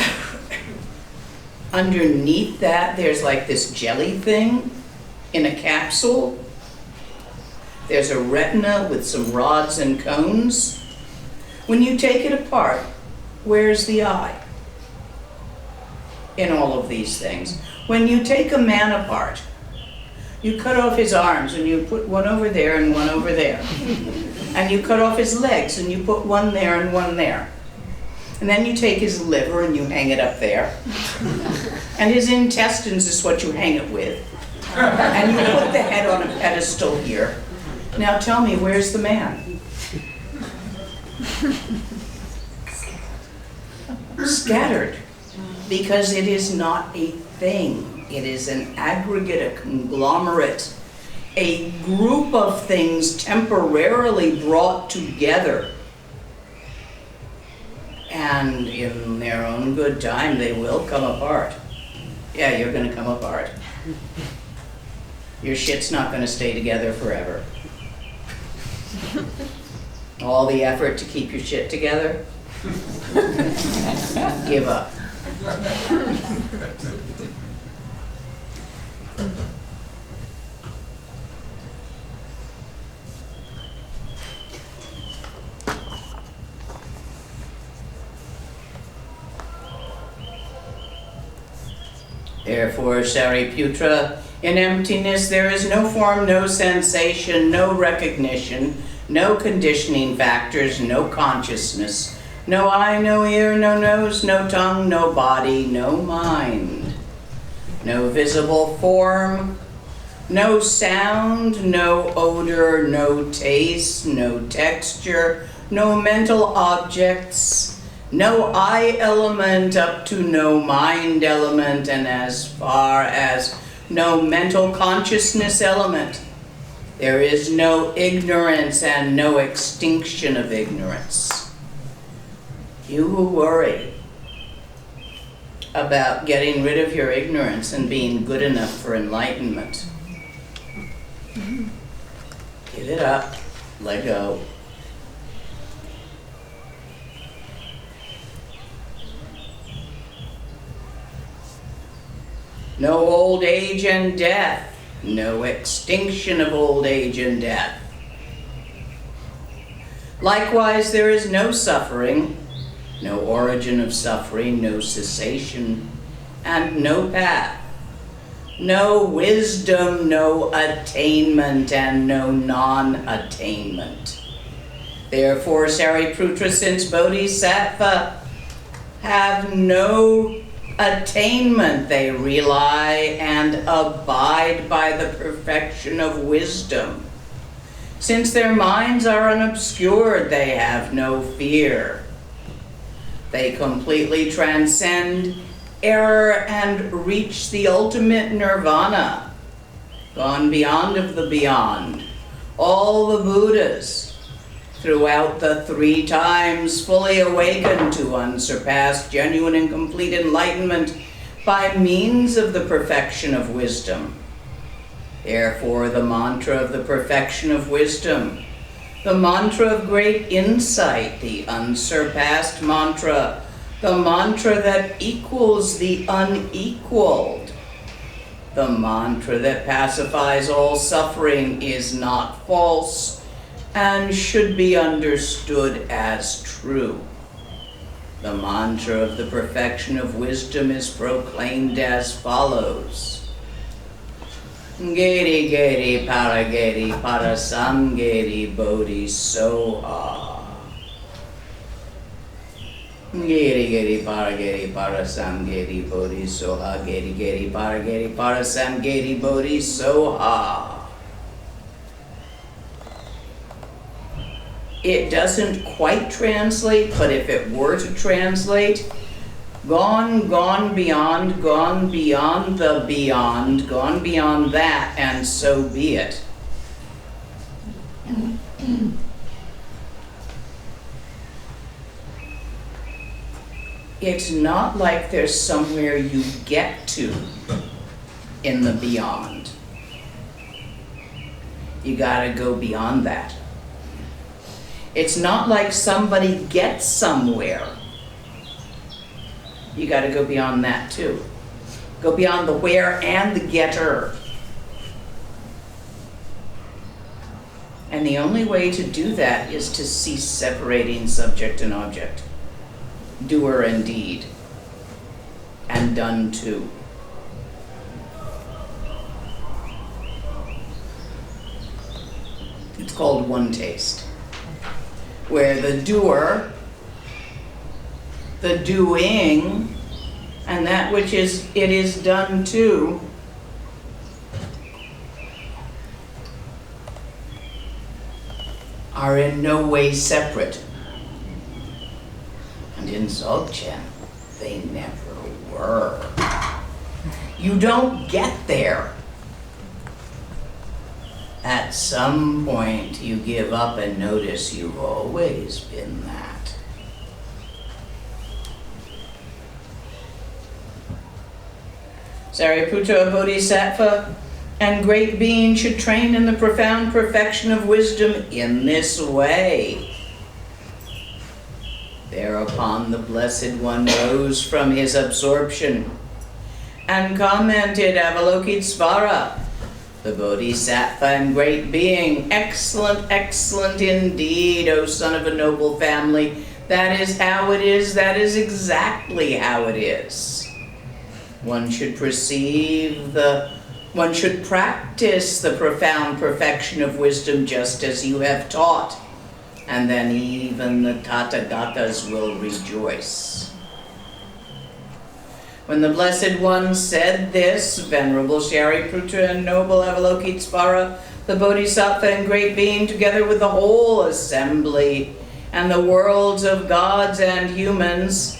Underneath that, there's like this jelly thing in a capsule. There's a retina with some rods and cones. When you take it apart, where's the eye in all of these things? When you take a man apart, you cut off his arms and you put one over there and one over there. And you cut off his legs and you put one there and one there. And then you take his liver and you hang it up there. And his intestines is what you hang it with. And you put the head on a pedestal here. Now tell me, where's the man? Scattered. Because it is not a thing. It is an aggregate, a conglomerate, a group of things temporarily brought together. And in their own good time, they will come apart. Yeah, you're going to come apart. Your shit's not going to stay together forever. All the effort to keep your shit together? Give up. Therefore, Shariputra, in emptiness there is no form, no sensation, no recognition, no conditioning factors, no consciousness, no eye, no ear, no nose, no tongue, no body, no mind, no visible form, no sound, no odor, no taste, no texture, no mental objects, no I element up to no mind element, and as far as no mental consciousness element. There is no ignorance and no extinction of ignorance. You who worry about getting rid of your ignorance and being good enough for enlightenment, give it up, let go. No old age and death, no extinction of old age and death. Likewise, there is no suffering, no origin of suffering, no cessation, and no path. No wisdom, no attainment, and no non-attainment. Therefore, Sariputra, since Bodhisattva have no attainment, they rely and abide by the perfection of wisdom. Since their minds are unobscured, they have no fear. They completely transcend error and reach the ultimate nirvana, gone beyond of the beyond. All the Buddhas throughout the 3 times fully awakened to unsurpassed, genuine, and complete enlightenment by means of the perfection of wisdom. Therefore, the mantra of the perfection of wisdom, the mantra of great insight, the unsurpassed mantra, the mantra that equals the unequaled, the mantra that pacifies all suffering, is not false and should be understood as true. The mantra of the perfection of wisdom is proclaimed as follows. Geri geri parageri parasamgeri bodhi soha. Geri geri parageri parasamgeri bodhi soha. Geri geri parageri parasamgeri bodhi soha. It doesn't quite translate, but if it were to translate, gone, gone beyond the beyond, gone beyond that, and so be it. It's not like there's somewhere you get to in the beyond. You gotta go beyond that. It's not like somebody gets somewhere. You got to go beyond that too. Go beyond the where and the getter. And the only way to do that is to cease separating subject and object, doer and deed, and done to. It's called one taste, where the doer, the doing, and that which it is done to are in no way separate. And in Dzogchen, they never were. You don't get there. At some point, you give up and notice you've always been that. Sariputra, a bodhisattva and great being should train in the profound perfection of wisdom in this way. Whereupon the Blessed One rose from his absorption and commented, Avalokitesvara, the Bodhisattva and great being, excellent, excellent indeed, O son of a noble family. That is how it is, that is exactly how it is. One should one should practice the profound perfection of wisdom just as you have taught, and then even the Tathagatas will rejoice. When the Blessed One said this, Venerable Shariputra and noble Avalokitesvara, the Bodhisattva and great being, together with the whole assembly and the worlds of gods and humans,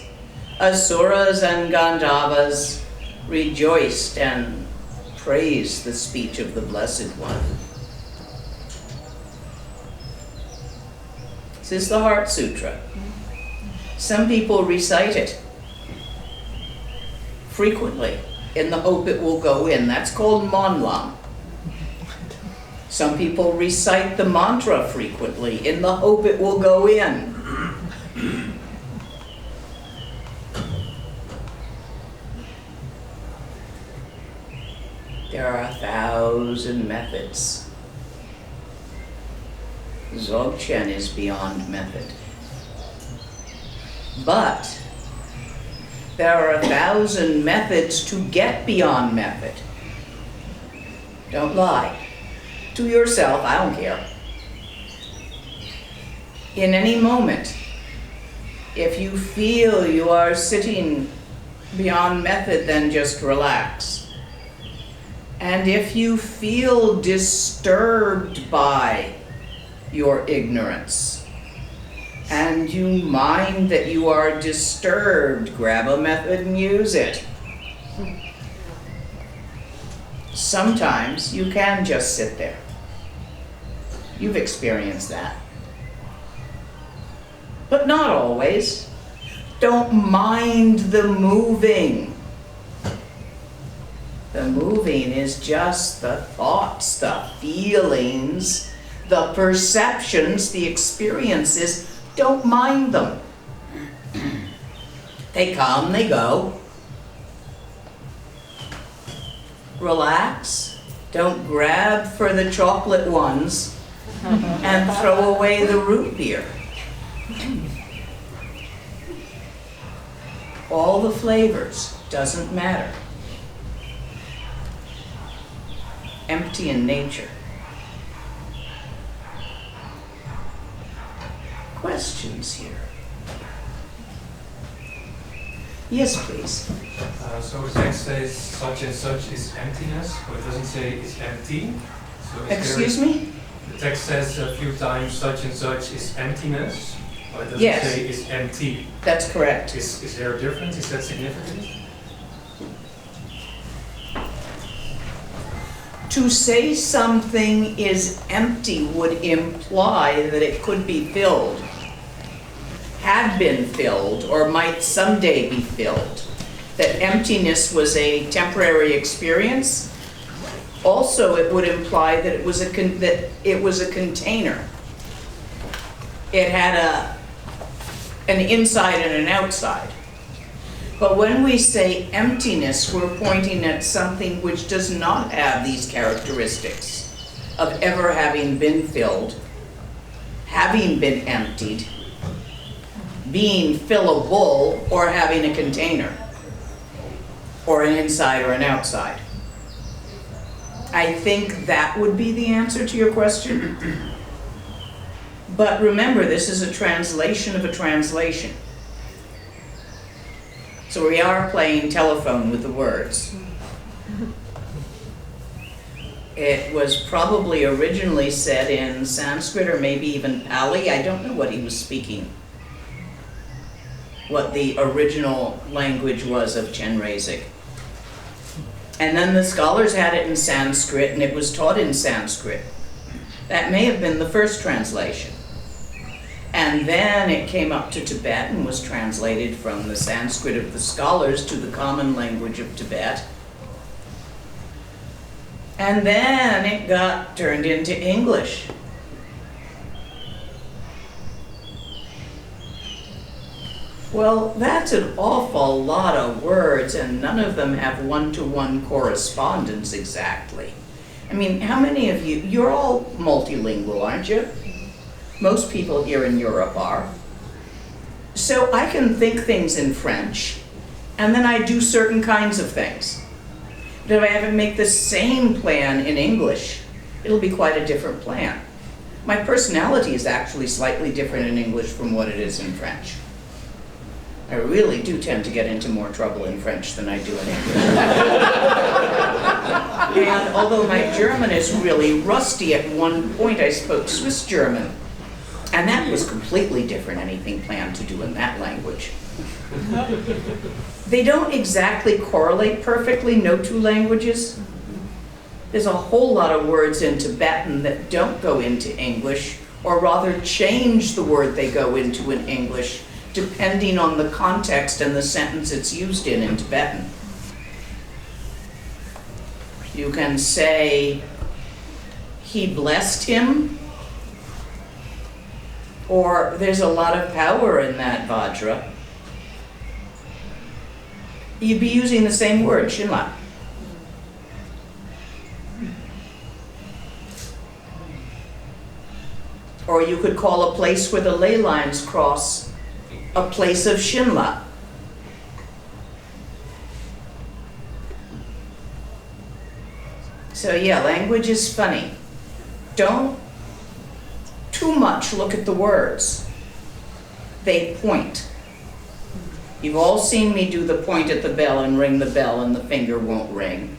Asuras and Gandharvas, rejoiced and praised the speech of the Blessed One. This is the Heart Sutra. Some people recite it frequently in the hope it will go in. That's called monlam. Some people recite the mantra frequently in the hope it will go in. There are 1,000 methods. Dzogchen is beyond method. But there are 1,000 methods to get beyond method. Don't lie. To yourself, I don't care. In any moment, if you feel you are sitting beyond method, then just relax. And if you feel disturbed by your ignorance, and you mind that you are disturbed, grab a method and use it. Sometimes you can just sit there. You've experienced that. But not always. Don't mind the moving. The moving is just the thoughts, the feelings, the perceptions, the experiences. Don't mind them. They come, they go. Relax. Don't grab for the chocolate ones and throw away the root beer. All the flavors, doesn't matter. Empty in nature. Questions here? Yes, please. So the text says such and such is emptiness, but it doesn't say it's empty. So Excuse me? The text says a few times such and such is emptiness, but it doesn't Yes. say it's empty. That's correct. Is there a difference? Is that significant? To say something is empty would imply that it could be filled, had been filled, or might someday be filled. That emptiness was a temporary experience. Also, it would imply that it was a container. It had an inside and an outside. But when we say emptiness, we're pointing at something which does not have these characteristics of ever having been filled, having been emptied, being fillable, or having a container, or an inside or an outside. I think that would be the answer to your question. But remember, this is a translation of a translation. So we are playing telephone with the words. It was probably originally said in Sanskrit or maybe even Pali. I don't know what he was speaking, what the original language was of Chenrezig. And then the scholars had it in Sanskrit and it was taught in Sanskrit. That may have been the first translation. And then it came up to Tibet and was translated from the Sanskrit of the scholars to the common language of Tibet. And then it got turned into English. Well, that's an awful lot of words, and none of them have one-to-one correspondence exactly. I mean, how many of you, you're all multilingual, aren't you? Most people here in Europe are. So I can think things in French, and then I do certain kinds of things. But if I have to make the same plan in English, it'll be quite a different plan. My personality is actually slightly different in English from what it is in French. I really do tend to get into more trouble in French than I do in English. And although my German is really rusty, at one point I spoke Swiss German. And that was completely different, anything planned to do in that language. They don't exactly correlate perfectly, no two languages. There's a whole lot of words in Tibetan that don't go into English, or rather change the word they go into in English, depending on the context and the sentence it's used in Tibetan. You can say, he blessed him, or there's a lot of power in that Vajra. You'd be using the same word, Shinla. Or you could call a place where the ley lines cross a place of Shinla. So yeah, language is funny. Don't too much look at the words. They point. You've all seen me do the point at the bell and ring the bell and the finger won't ring.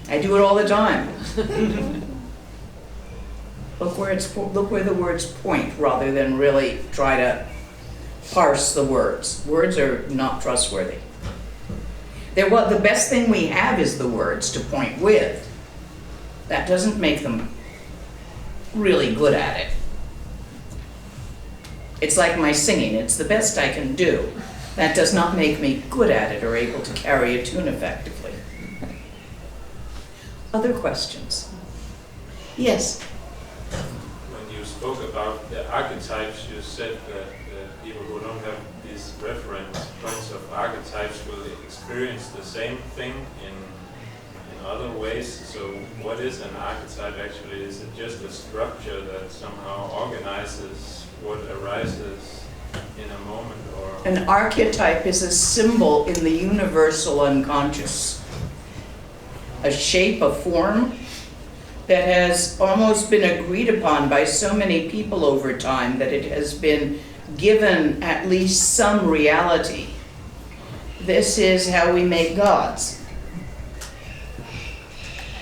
I do it all the time. Look where the words point rather than really try to parse the words. Words are not trustworthy. The best thing we have is the words to point with. That doesn't make them really good at it. It's like my singing. It's the best I can do. That does not make me good at it or able to carry a tune effectively. Other questions? Yes? When you spoke about the archetypes, you said that people who don't have these reference points of archetypes will experience the same thing in other ways. So what is an archetype actually? Is it just a structure that somehow organizes what arises in a moment? Or An archetype is a symbol in the universal unconscious. A shape, a form that has almost been agreed upon by so many people over time that it has been given at least some reality. This is how we make gods.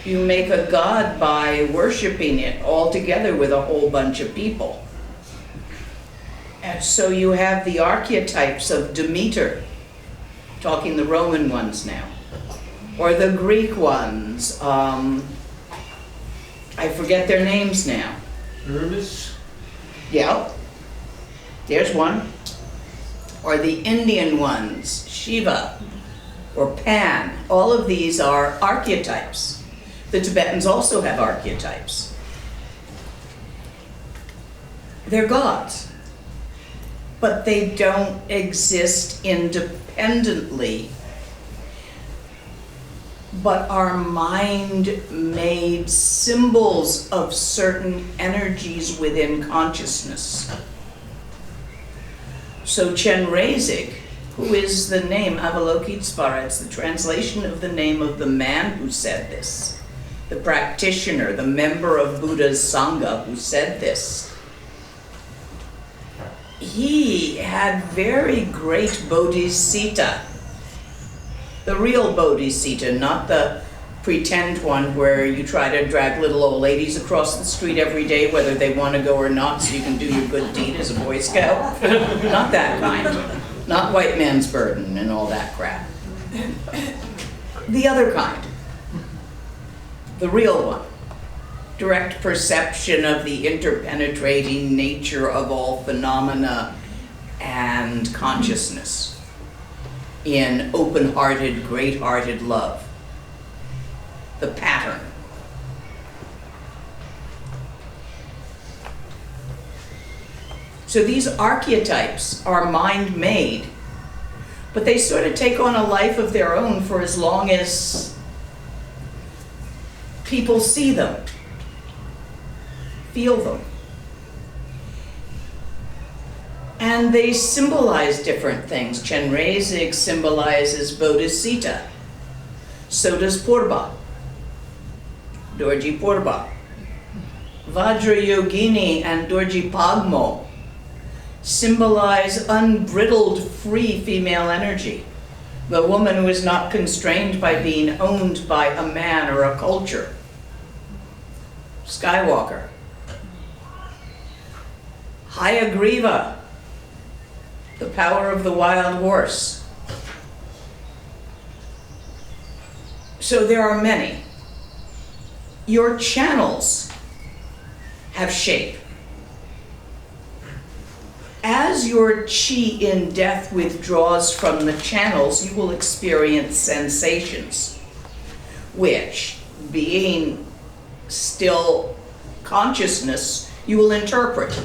You make a god by worshiping it all together with a whole bunch of people. And so you have the archetypes of Demeter, talking the Roman ones now, or the Greek ones. I forget their names now. Hermes. Yeah, there's one. Or the Indian ones, Shiva or Pan. All of these are archetypes. The Tibetans also have archetypes. They're gods, but they don't exist independently, but are mind-made symbols of certain energies within consciousness. So Chenrezig, who is the name Avalokitesvara, it's the translation of the name of the man who said this, the practitioner, the member of Buddha's Sangha who said this. He had very great bodhicitta. The real bodhicitta, not the pretend one where you try to drag little old ladies across the street every day whether they want to go or not so you can do your good deed as a Boy Scout. Not that kind. Not white man's burden and all that crap. The other kind. The real one. Direct perception of the interpenetrating nature of all phenomena and consciousness in open-hearted, great-hearted love. The pattern. So these archetypes are mind-made But they sort of take on a life of their own for as long as people see them, feel them. And they symbolize different things. Chenrezig symbolizes Bodhisattva. So does Purba, Dorji Purba. Vajrayogini and Dorji Pagmo symbolize unbridled, free female energy. The woman who is not constrained by being owned by a man or a culture. Skywalker. Hayagriva, the power of the wild horse. So there are many. Your channels have shape. As your chi in death withdraws from the channels, you will experience sensations, which, being still consciousness, you will interpret.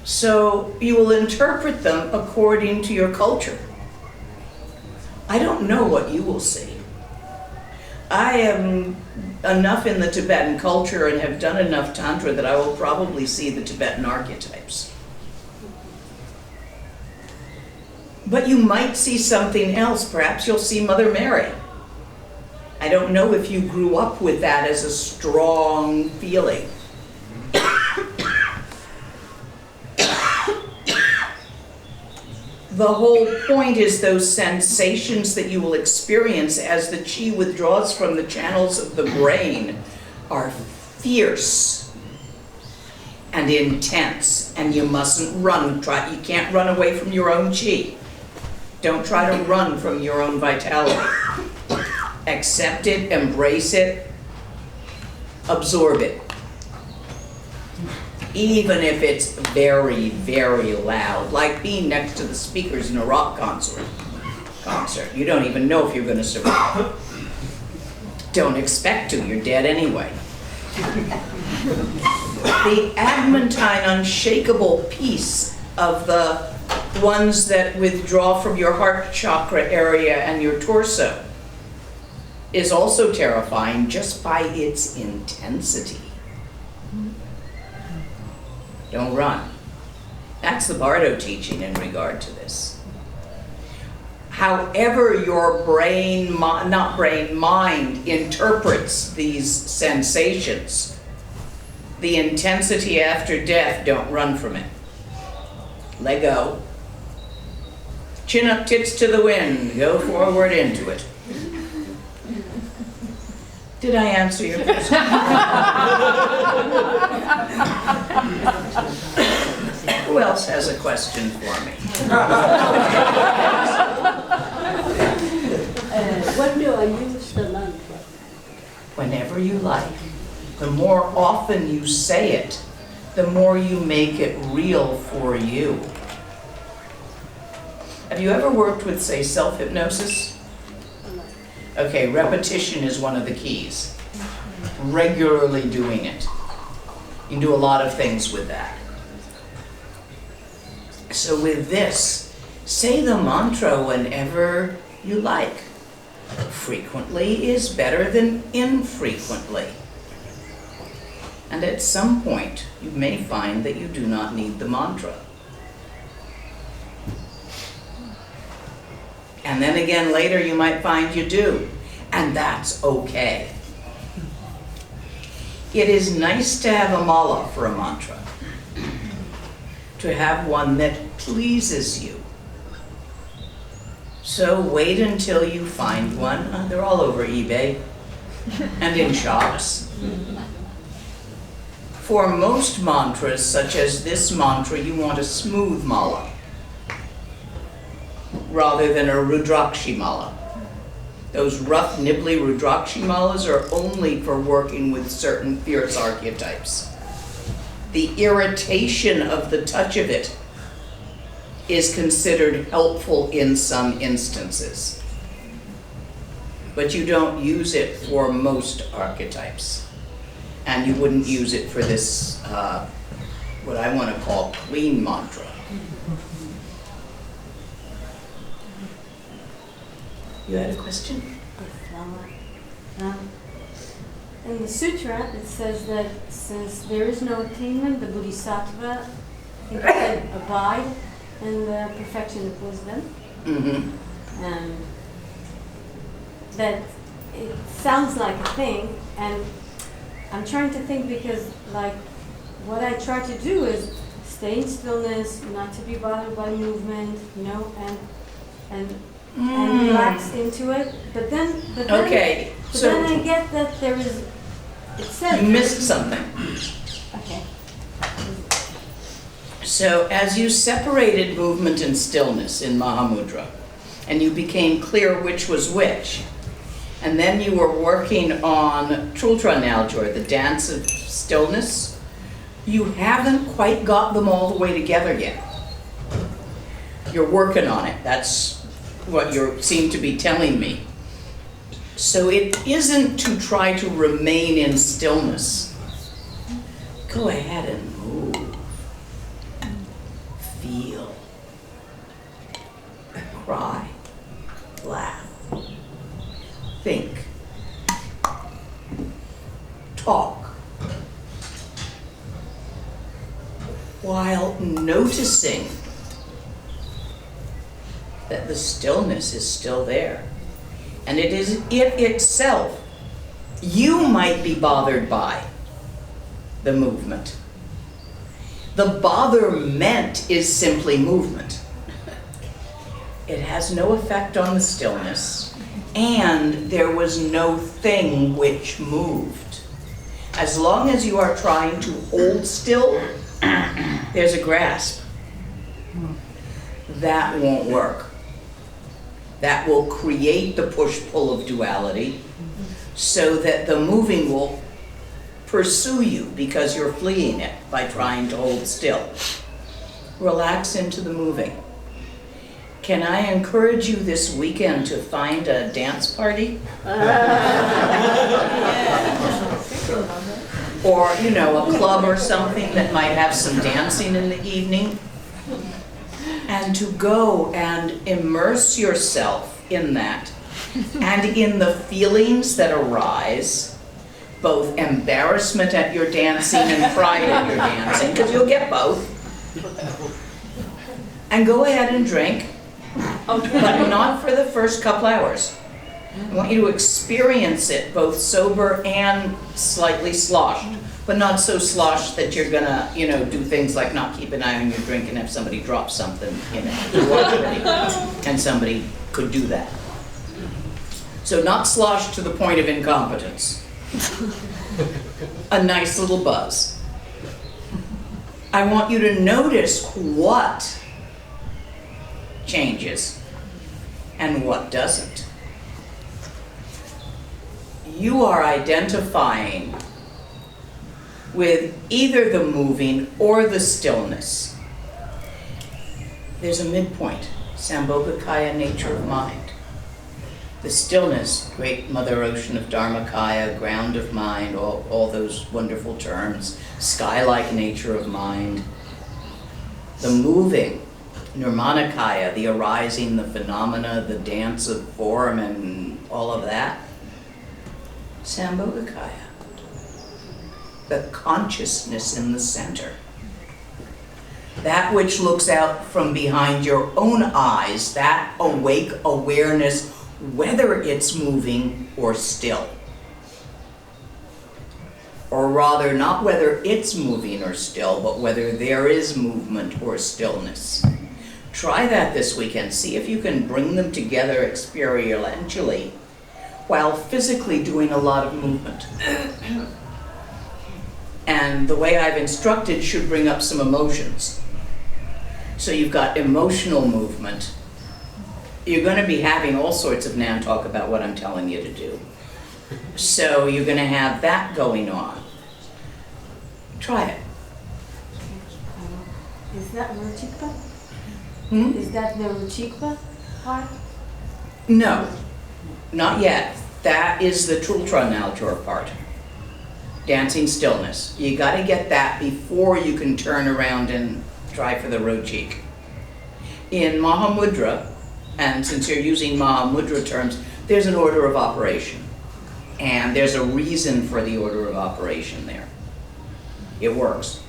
So you will interpret them according to your culture. I don't know what you will see. I am enough in the Tibetan culture and have done enough Tantra that I will probably see the Tibetan archetypes. But you might see something else. Perhaps you'll see Mother Mary. I don't know if you grew up with that as a strong feeling. The whole point is those sensations that you will experience as the chi withdraws from the channels of the brain are fierce and intense, and you mustn't run. You can't run away from your own chi. Don't try to run from your own vitality. Accept it, embrace it, absorb it. Even if it's very, very loud, like being next to the speakers in a rock concert. You don't even know if you're going to survive. Don't expect to, you're dead anyway. The adamantine, unshakable peace of the ones that withdraw from your heart chakra area and your torso is also terrifying just by its intensity. Don't run. That's the Bardo teaching in regard to this. However your mind interprets these sensations, the intensity after death, don't run from it. Let go. Chin up, tits to the wind. Go forward into it. Did I answer your question? Who else has a question for me? When do I use the mantra? Whenever you like. The more often you say it, the more you make it real for you. Have you ever worked with, say, self-hypnosis? Okay, repetition is one of the keys. Regularly doing it. You can do a lot of things with that. So with this, say the mantra whenever you like. Frequently is better than infrequently. And at some point, you may find that you do not need the mantra. And then again later you might find you do, and that's okay. It is nice to have a mala for a mantra, to have one that pleases you. So wait until you find one. They're all over eBay and in shops. For most mantras, such as this mantra, you want a smooth mala, rather than a Rudrakshi mala. Those rough, nibbly Rudrakshi malas are only for working with certain fierce archetypes. The irritation of the touch of it is considered helpful in some instances. But you don't use it for most archetypes. And you wouldn't use it for this, what I want to call clean mantra. You had a question? In the sutra, it says that since there is no attainment, the bodhisattva, I think it said, abide in the perfection of wisdom. Mm-hmm. And that it sounds like a thing, and I'm trying to think because, like, what I try to do is stay in stillness, not to be bothered by movement, you know, and relax into it. But then Okay, but so then I get that there is. It says you missed something. Okay. So as you separated movement and stillness in Mahamudra, and you became clear which was which, and then you were working on Sutra and Dzogchen, or the dance of stillness, you haven't quite got them all the way together yet. You're working on it. That's what you seem to be telling me. So it isn't to try to remain in stillness. Go ahead and move. Feel. Cry. Laugh. Think. Talk. While noticing that the stillness is still there. And it is it itself. You might be bothered by the movement. The botherment is simply movement. It has no effect on the stillness, and there was no thing which moved. As long as you are trying to hold still, there's a grasp. That won't work. That will create the push-pull of duality so that the moving will pursue you because you're fleeing it by trying to hold still. Relax into the moving. Can I encourage you this weekend to find a dance party? Or, you know, a club or something that might have some dancing in the evening? And to go and immerse yourself in that and in the feelings that arise, both embarrassment at your dancing and pride at your dancing, because you'll get both. And go ahead and drink, but not for the first couple hours. I want you to experience it both sober and slightly sloshed, but not so sloshed that you're gonna, you know, do things like not keep an eye on your drink and have somebody drop something in it. You watch it, and somebody could do that. So not sloshed to the point of incompetence. A nice little buzz. I want you to notice what changes and what doesn't. You are identifying with either the moving or the stillness. There's a midpoint, Sambhogakaya, nature of mind. The stillness, great mother ocean of Dharmakaya, ground of mind, all those wonderful terms, sky-like nature of mind. The moving, Nirmanakaya, the arising, the phenomena, the dance of form and all of that. Sambhogakaya, the consciousness in the center. That which looks out from behind your own eyes, that awake awareness, whether it's moving or still. Or rather, not whether it's moving or still, but whether there is movement or stillness. Try that this weekend. See if you can bring them together experientially while physically doing a lot of movement. And the way I've instructed should bring up some emotions. So you've got emotional movement. You're going to be having all sorts of Nam talk about what I'm telling you to do. So you're going to have that going on. Try it. Is that Ruchikpa? Hmm? Is that the Ruchikpa part? No, not yet. That is the Sutra and Dzogchen part. Dancing stillness. You got to get that before you can turn around and try for the Rochik. In Mahamudra, And since you're using Mahamudra terms, there's an order of operation. And there's a reason for the order of operation there. It works.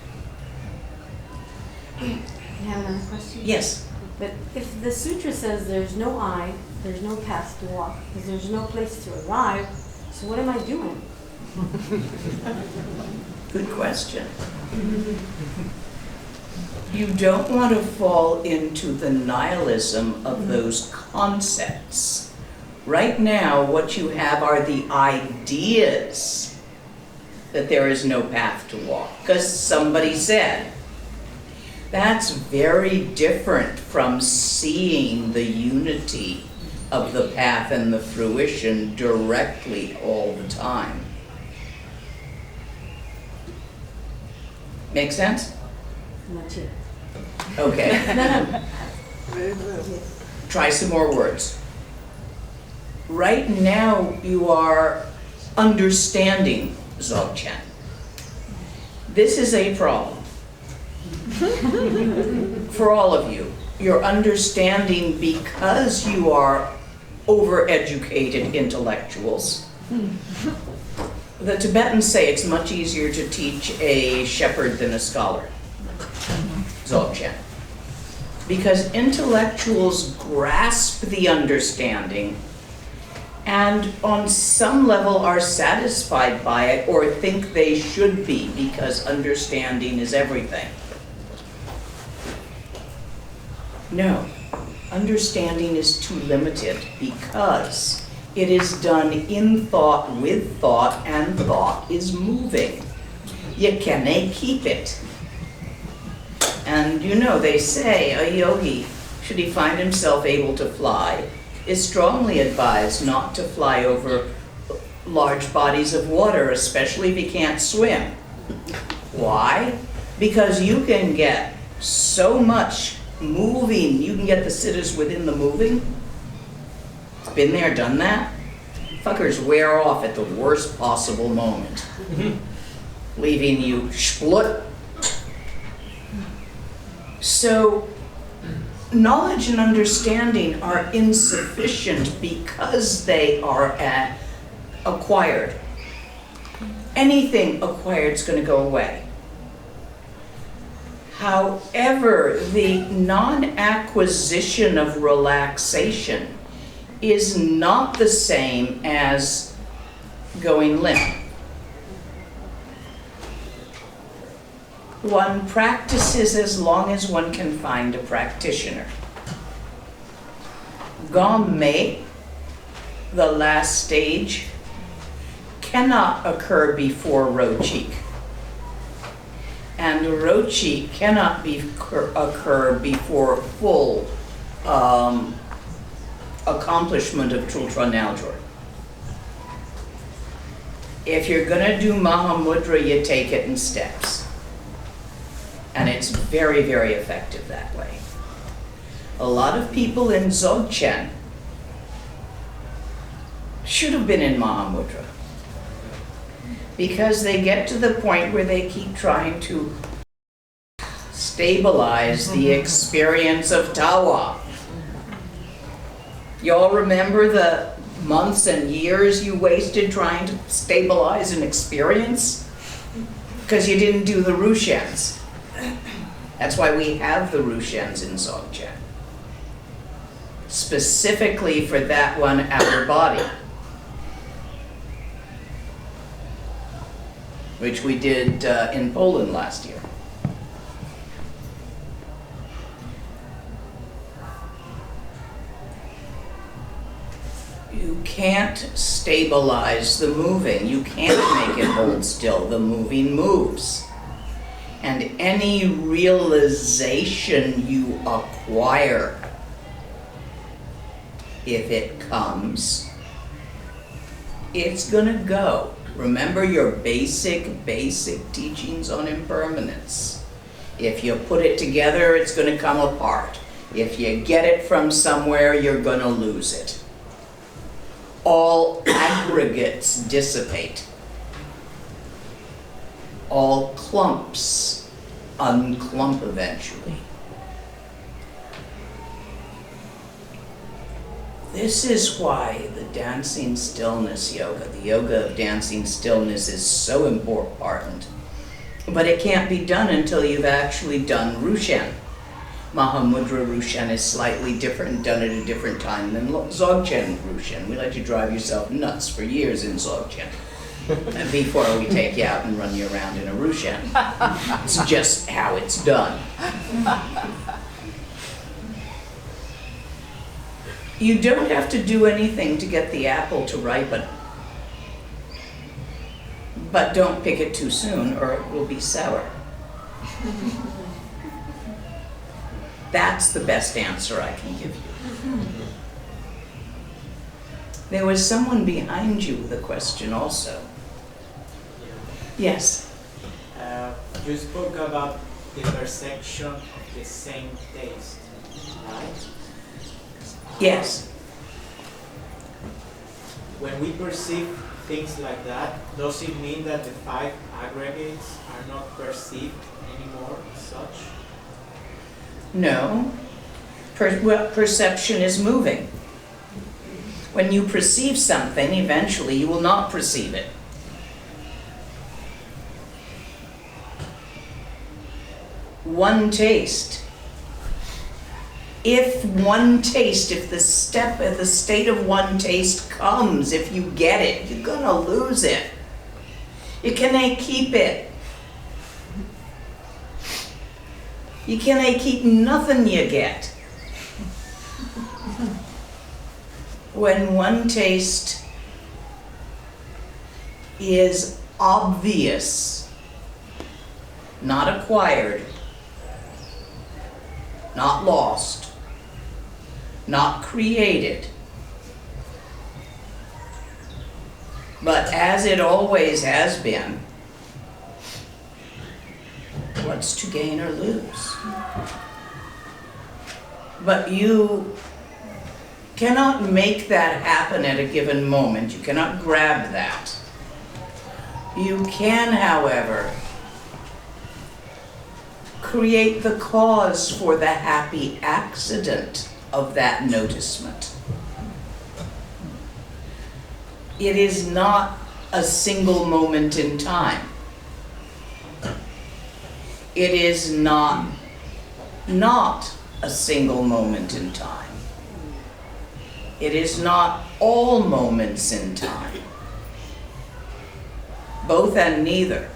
You have another question? Yes. But if the sutra says there's no I, there's no path to walk, because there's no place to arrive, so what am I doing? Good question. You don't want to fall into the nihilism of those concepts. Right now, what you have are the ideas that there is no path to walk, because somebody said. That's very different from seeing the unity of the path and the fruition directly all the time. Make sense? Not yet. Okay. Try some more words. Right now you are understanding Dzogchen. This is a problem. For all of you. You're understanding because you are overeducated intellectuals. The Tibetans say it's much easier to teach a shepherd than a scholar. Dzogchen. Because intellectuals grasp the understanding and on some level are satisfied by it or think they should be because understanding is everything. No, understanding is too limited because it is done in thought with thought and thought is moving. You can't keep it. And you know, they say a yogi, should he find himself able to fly, is strongly advised not to fly over large bodies of water, especially if he can't swim. Why? Because you can get so much moving, you can get the siddhas within the moving. Been there, done that. Fuckers wear off at the worst possible moment, leaving you splut. So, knowledge and understanding are insufficient because they are acquired. Anything acquired is going to go away. However, the non-acquisition of relaxation is not the same as going limp. One practices as long as one can find a practitioner. Gamme, the last stage, cannot occur before Rochik. And Rochi cannot occur before full accomplishment of Tultra Naljor. If you're going to do Mahamudra, you take it in steps. And it's very, very effective that way. A lot of people in Dzogchen should have been in Mahamudra. Because they get to the point where they keep trying to stabilize the experience of Tawa. Y'all remember the months and years you wasted trying to stabilize an experience? Because you didn't do the Rushens. That's why we have the Rushens in Dzogchen. Specifically for that one outer body. Which we did in Poland last year. You can't stabilize the moving. You can't make it hold still. The moving moves. And any realization you acquire, if it comes, it's gonna go. Remember your basic teachings on impermanence. If you put it together, it's going to come apart. If you get it from somewhere, you're going to lose it. All aggregates dissipate. All clumps unclump eventually. This is why the dancing stillness yoga, the yoga of dancing stillness, is so important. But it can't be done until you've actually done Rushen. Mahamudra Rushen is slightly different, done at a different time than Dzogchen Rushen. We let you drive yourself nuts for years in Dzogchen before we take you out and run you around in a Rushen. It's just how it's done. You don't have to do anything to get the apple to ripen. But don't pick it too soon or it will be sour. That's the best answer I can give you. There was someone behind you with a question also. Yes? You spoke about the perception of the same taste, right? Yes. When we perceive things like that, does it mean that the 5 aggregates are not perceived anymore as such? No. Well, perception is moving. When you perceive something, eventually you will not perceive it. One taste. If the state of one taste comes, if you get it, you're gonna lose it. You can't keep it. You can't keep nothing you get. When one taste is obvious, not acquired, not lost, not created, but as it always has been, what's to gain or lose? But you cannot make that happen at a given moment. You cannot grab that. You can, however, create the cause for the happy accident of that noticement. It is not a single moment in time. It is not a single moment in time. It is not all moments in time. Both and neither.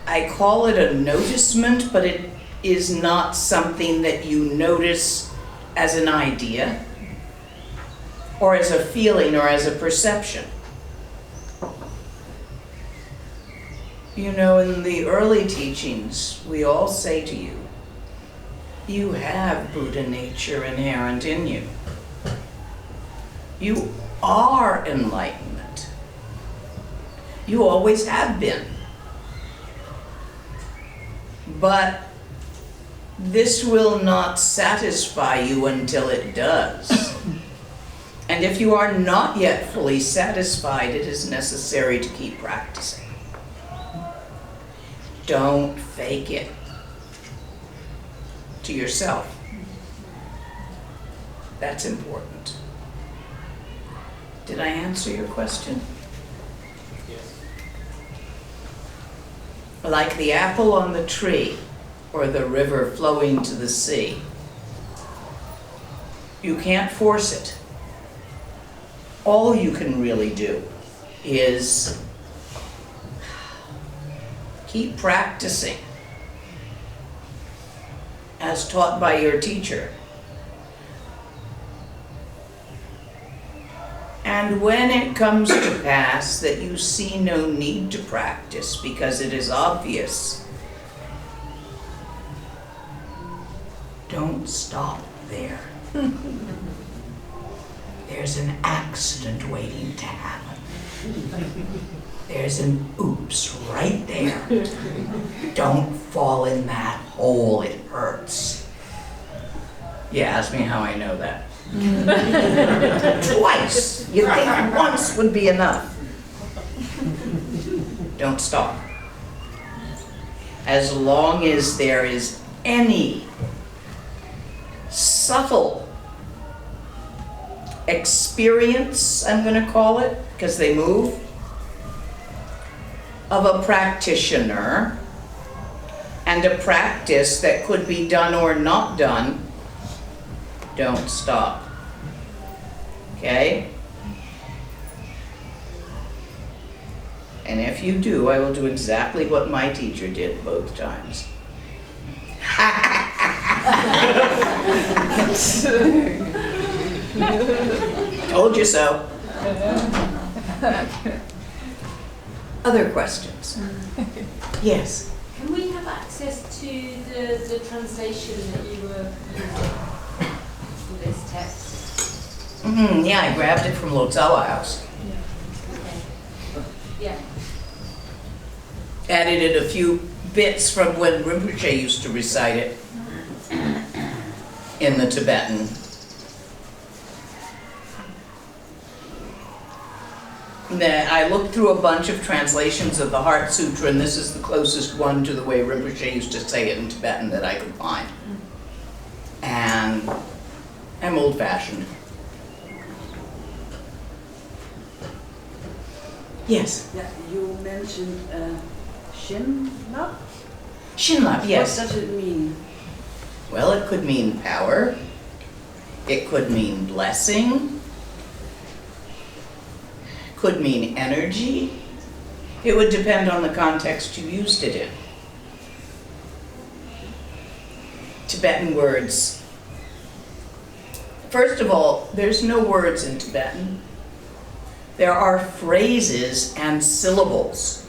I call it a noticement, but it is not something that you notice as an idea, or as a feeling, or as a perception. You know, in the early teachings, we all say to you, you have Buddha nature inherent in you. You are enlightenment. You always have been. But this will not satisfy you until it does. And if you are not yet fully satisfied, it is necessary to keep practicing. Don't fake it to yourself. That's important. Did I answer your question? Yes. Like the apple on the tree or the river flowing to the sea. You can't force it. All you can really do is keep practicing as taught by your teacher. And when it comes to pass that you see no need to practice because it is obvious, don't stop there. There's an accident waiting to happen. There's an oops right there. Don't fall in that hole, it hurts. You ask me how I know that. Twice. You think once would be enough. Don't stop. As long as there is any subtle experience, I'm going to call it, because they move, of a practitioner and a practice that could be done or not done, don't stop. Okay? And if you do, I will do exactly what my teacher did both times. Told you so. Other questions? Yes. Can we have access to the translation that you were using for this text? Yeah, I grabbed it from Lotsawa House. Okay. Yeah. Added a few bits from when Rinpoche used to recite it in the Tibetan. Then I looked through a bunch of translations of the Heart Sutra, and this is the closest one to the way Rinpoche used to say it in Tibetan that I could find. And I'm old-fashioned. Yes? Yeah, you mentioned Shinla? Shinla, yes. What does it mean? Well, it could mean power. It could mean blessing. Could mean energy. It would depend on the context you used it in. Tibetan words. First of all, there's no words in Tibetan. There are phrases and syllables.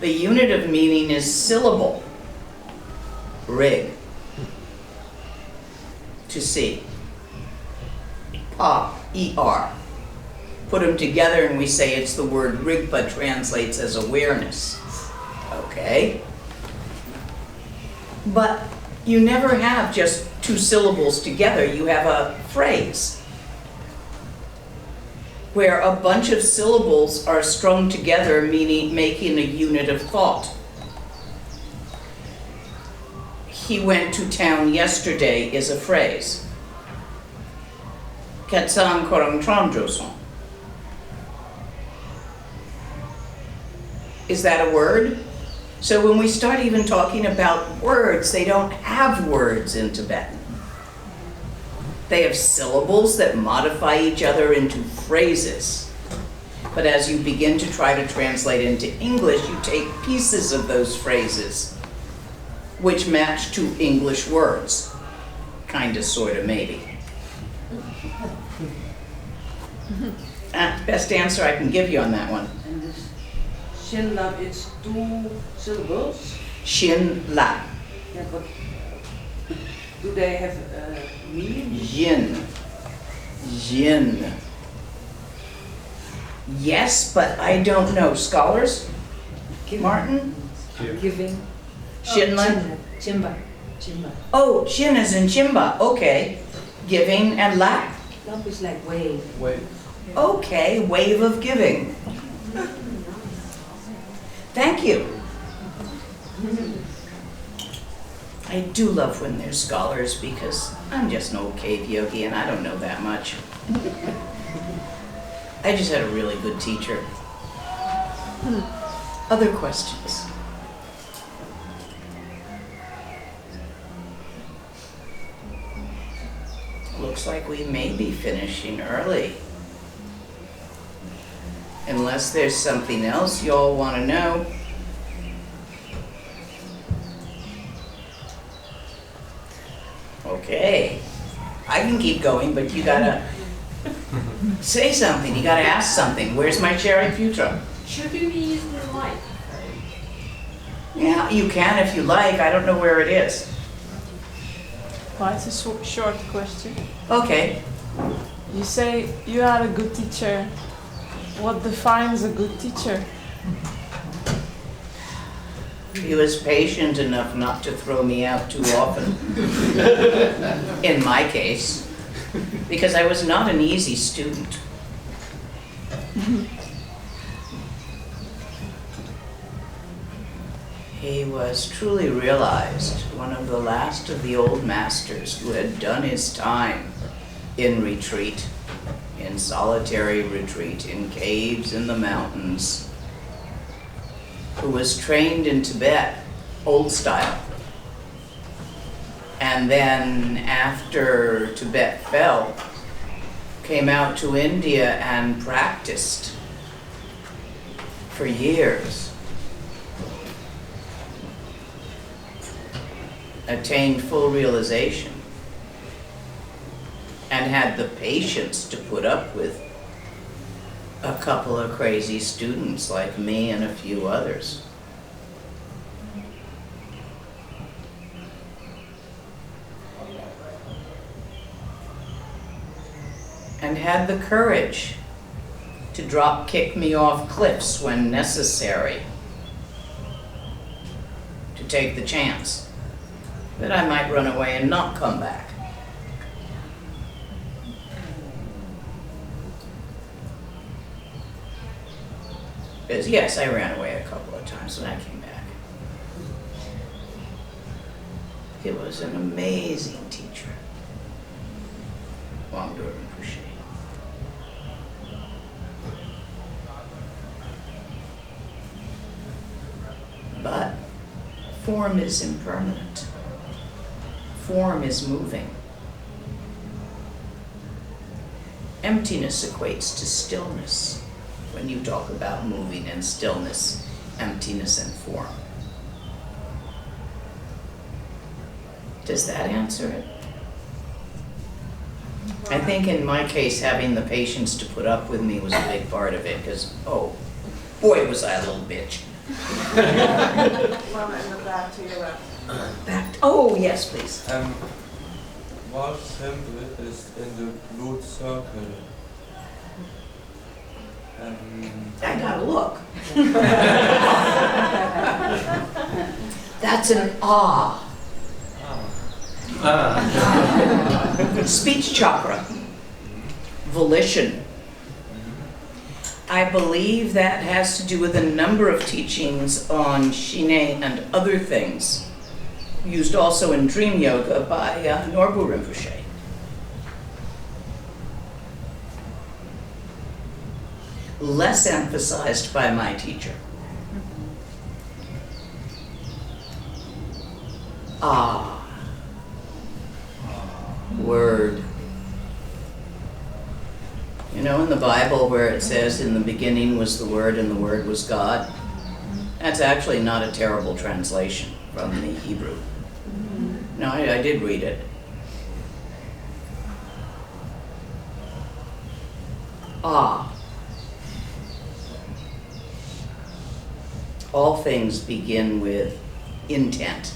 The unit of meaning is syllable. Rig. To see. Pa, E-R. Put them together and we say it's the word Rigpa translates as awareness. Okay? But you never have just two syllables together. You have a phrase where a bunch of syllables are strung together, meaning making a unit of thought. He went to town yesterday is a phrase. Katsang korang tramjoson. Is that a word? So when we start even talking about words, they don't have words in Tibetan. They have syllables that modify each other into phrases. But as you begin to try to translate into English, you take pieces of those phrases, which match to English words. Kinda, sorta, maybe. Best answer I can give you on that one. And this Shinla, it's two syllables? Shin-la. Yeah, but do they have meaning? Yin. Yin. Yes, but I don't know. Scholars? Martin? Giving. Shinla? Chimba. Chimba. Oh, Shin is in Chimba. Okay. Giving and la? Lap is like wave. Okay, wave of giving. Thank you. I do love when they're scholars because I'm just an old cave yogi and I don't know that much. I just had a really good teacher. Other questions? Looks like we may be finishing early. Unless there's something else y'all want to know. Okay. I can keep going, but you gotta say something. You gotta ask something. Where's my cherry putra? Should we be using the mic? Yeah, you can if you like. I don't know where it is. Well, it's a short question. Okay. You say you are a good teacher. What defines a good teacher? He was patient enough not to throw me out too often. In my case. Because I was not an easy student. He was truly realized, one of the last of the old masters who had done his time in retreat, in solitary retreat, in caves in the mountains, who was trained in Tibet, old style. And then after Tibet fell, came out to India and practiced for years. Attained full realization and had the patience to put up with a couple of crazy students like me and a few others. And had the courage to drop kick me off cliffs when necessary, to take the chance that I might run away and not come back. Because yes, I ran away a couple of times when I came back. He was an amazing teacher. Wangdur Rinpoche. But form is impermanent. Form is moving. Emptiness equates to stillness when you talk about moving and stillness, emptiness and form. Does that answer it? I think in my case, having the patience to put up with me was a big part of it, because, oh, boy, was I a little bitch. Well, and the back to your left. Oh, yes, please. What symbol is in the blue circle? I gotta look. That's an ah. Speech chakra. Volition. I believe that has to do with a number of teachings on Shine and other things, used also in dream yoga by Norbu Rinpoche. Less emphasized by my teacher. Ah. Word. You know, in the Bible where it says, in the beginning was the Word and the Word was God, that's actually not a terrible translation from the Hebrew. No, I did read it. Ah. All things begin with intent.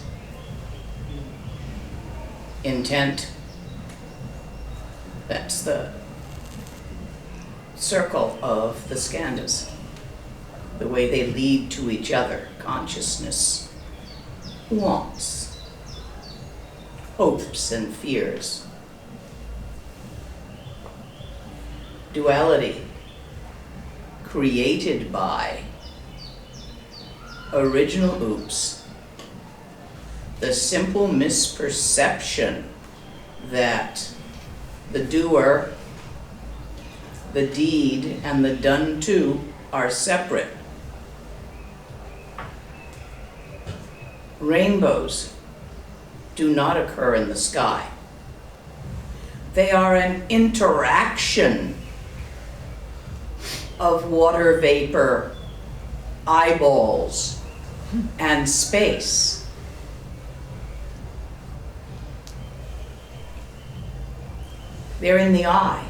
Intent, that's the circle of the skandhas, the way they lead to each other, consciousness, wants, hopes and fears, duality, created by, original oops, the simple misperception that the doer, the deed, and the done to are separate. Rainbows do not occur in the sky. They are an interaction of water vapor, eyeballs, and space. They're in the eye.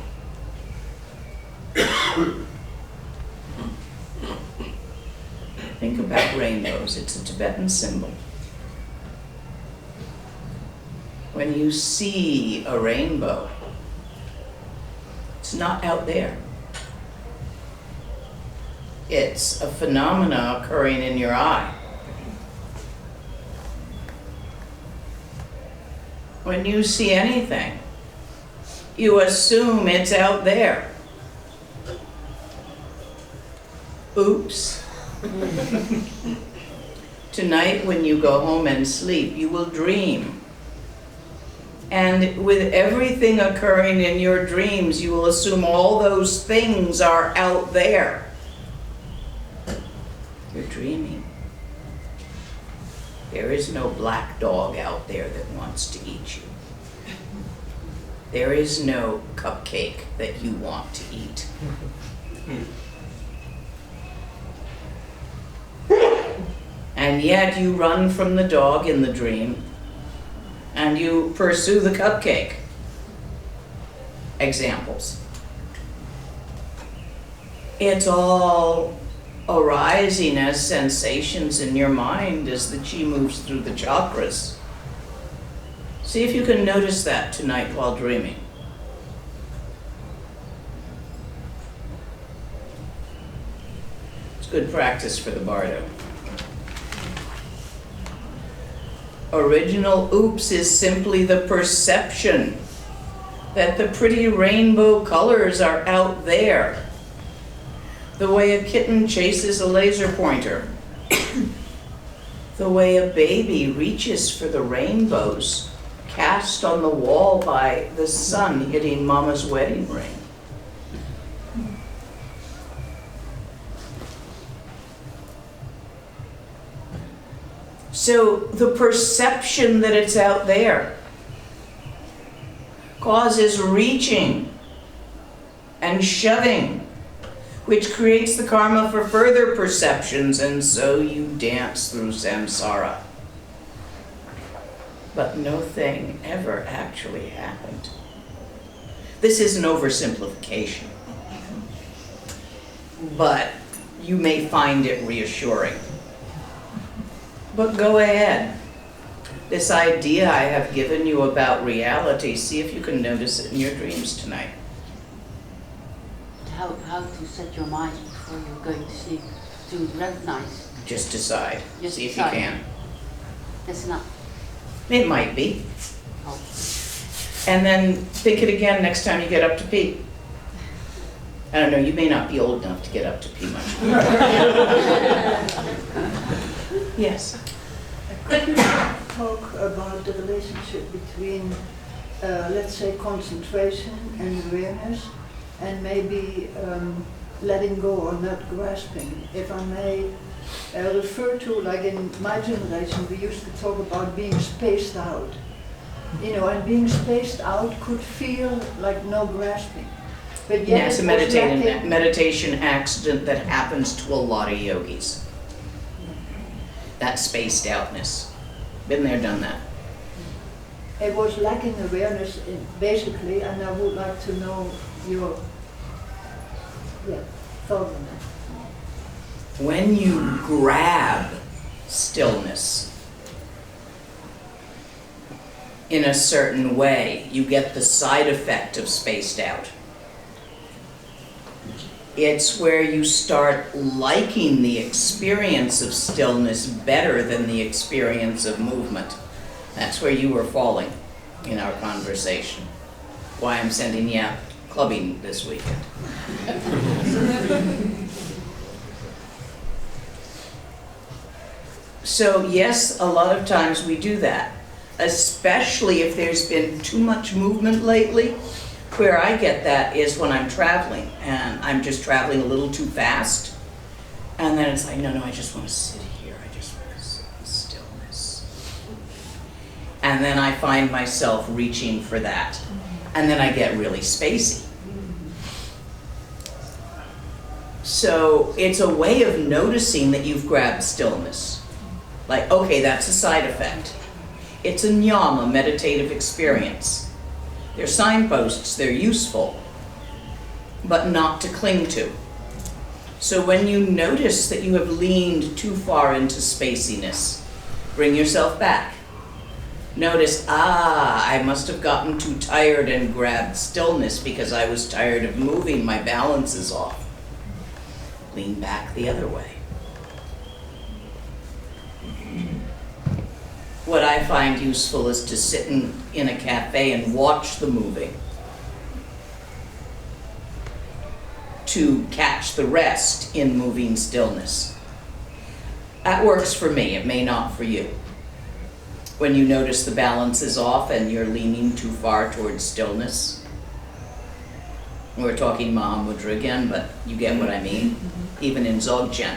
Think about rainbows. It's a Tibetan symbol. When you see a rainbow, it's not out there. It's a phenomena occurring in your eye. When you see anything, you assume it's out there. Oops. Tonight, when you go home and sleep, you will dream. And with everything occurring in your dreams, you will assume all those things are out there. You're dreaming. There is no black dog out there that wants to eat you. There is no cupcake that you want to eat. And yet you run from the dog in the dream and you pursue the cupcake. Examples. It's all arising as sensations in your mind as the chi moves through the chakras. See if you can notice that tonight while dreaming. It's good practice for the bardo. Original oops is simply the perception that the pretty rainbow colors are out there. The way a kitten chases a laser pointer. The way a baby reaches for the rainbows cast on the wall by the sun hitting mama's wedding ring. So the perception that it's out there causes reaching and shoving, which creates the karma for further perceptions, and so you dance through samsara. But no thing ever actually happened. This is an oversimplification, but you may find it reassuring. But go ahead. This idea I have given you about reality, see if you can notice it in your dreams tonight. How to set your mind before you're going to sleep to recognize? Just decide. Just see decide. if you can. That's enough. It might be. Oh. And then think it again next time you get up to pee. I don't know, you may not be old enough to get up to pee much. Yes. Could you talk about the relationship between, let's say, concentration and awareness, and maybe letting go or not grasping? If I may refer to, like in my generation, we used to talk about being spaced out. You know, and being spaced out could feel like no grasping. But yet Yeah, it's a meditation accident that happens to a lot of yogis. That spaced outness. Been there, done that. It was lacking awareness, basically, and I would like to know your thought on that. When you grab stillness in a certain way, you get the side effect of spaced out. It's where you start liking the experience of stillness better than the experience of movement. That's where you were falling in our conversation. Why I'm sending you out clubbing this weekend. So yes, a lot of times we do that, especially if there's been too much movement lately. Where I get that is when I'm traveling and I'm just traveling a little too fast, and then it's like, no, I just want to sit here. I just want to sit in stillness. And then I find myself reaching for that, and then I get really spacey. So it's a way of noticing that you've grabbed stillness. Like, okay, that's a side effect. It's a nyama, meditative experience. They're signposts, they're useful, but not to cling to. So when you notice that you have leaned too far into spaciness, bring yourself back. Notice, I must have gotten too tired and grabbed stillness because I was tired of moving, my balance is off. Lean back the other way. What I find useful is to sit in a cafe and watch the moving, to catch the rest in moving stillness. That works for me, it may not for you. When you notice the balance is off and you're leaning too far towards stillness. We're talking Mahamudra again, but you get what I mean. Even in Dzogchen,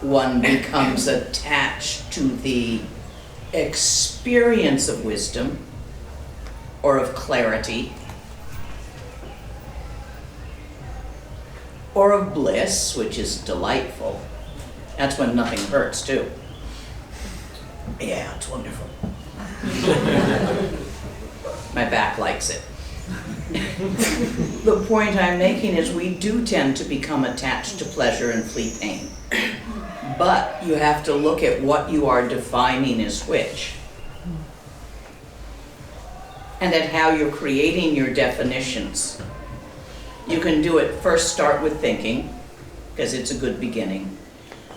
one becomes attached to the experience of wisdom or of clarity or of bliss, which is delightful. That's when nothing hurts too. Yeah, it's wonderful. My back likes it. The point I'm making is we do tend to become attached to pleasure and flee pain. But you have to look at what you are defining as which. And at how you're creating your definitions. You can do it first, start with thinking, because it's a good beginning.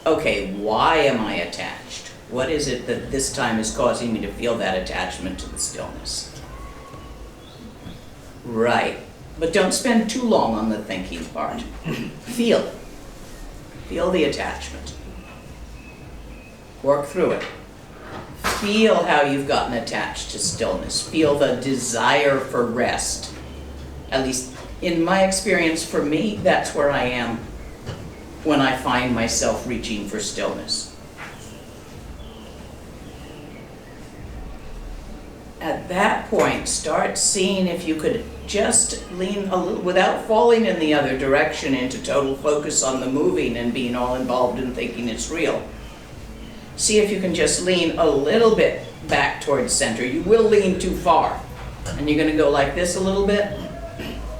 Okay, why am I attached? What is it that this time is causing me to feel that attachment to the stillness? Right, but don't spend too long on the thinking part. Feel the attachment. Work through it. Feel how you've gotten attached to stillness. Feel the desire for rest. At least in my experience, for me, that's where I am when I find myself reaching for stillness. At that point, start seeing if you could just lean a little, without falling in the other direction into total focus on the moving and being all involved in thinking it's real. See if you can just lean a little bit back towards center. You will lean too far. And you're going to go like this a little bit.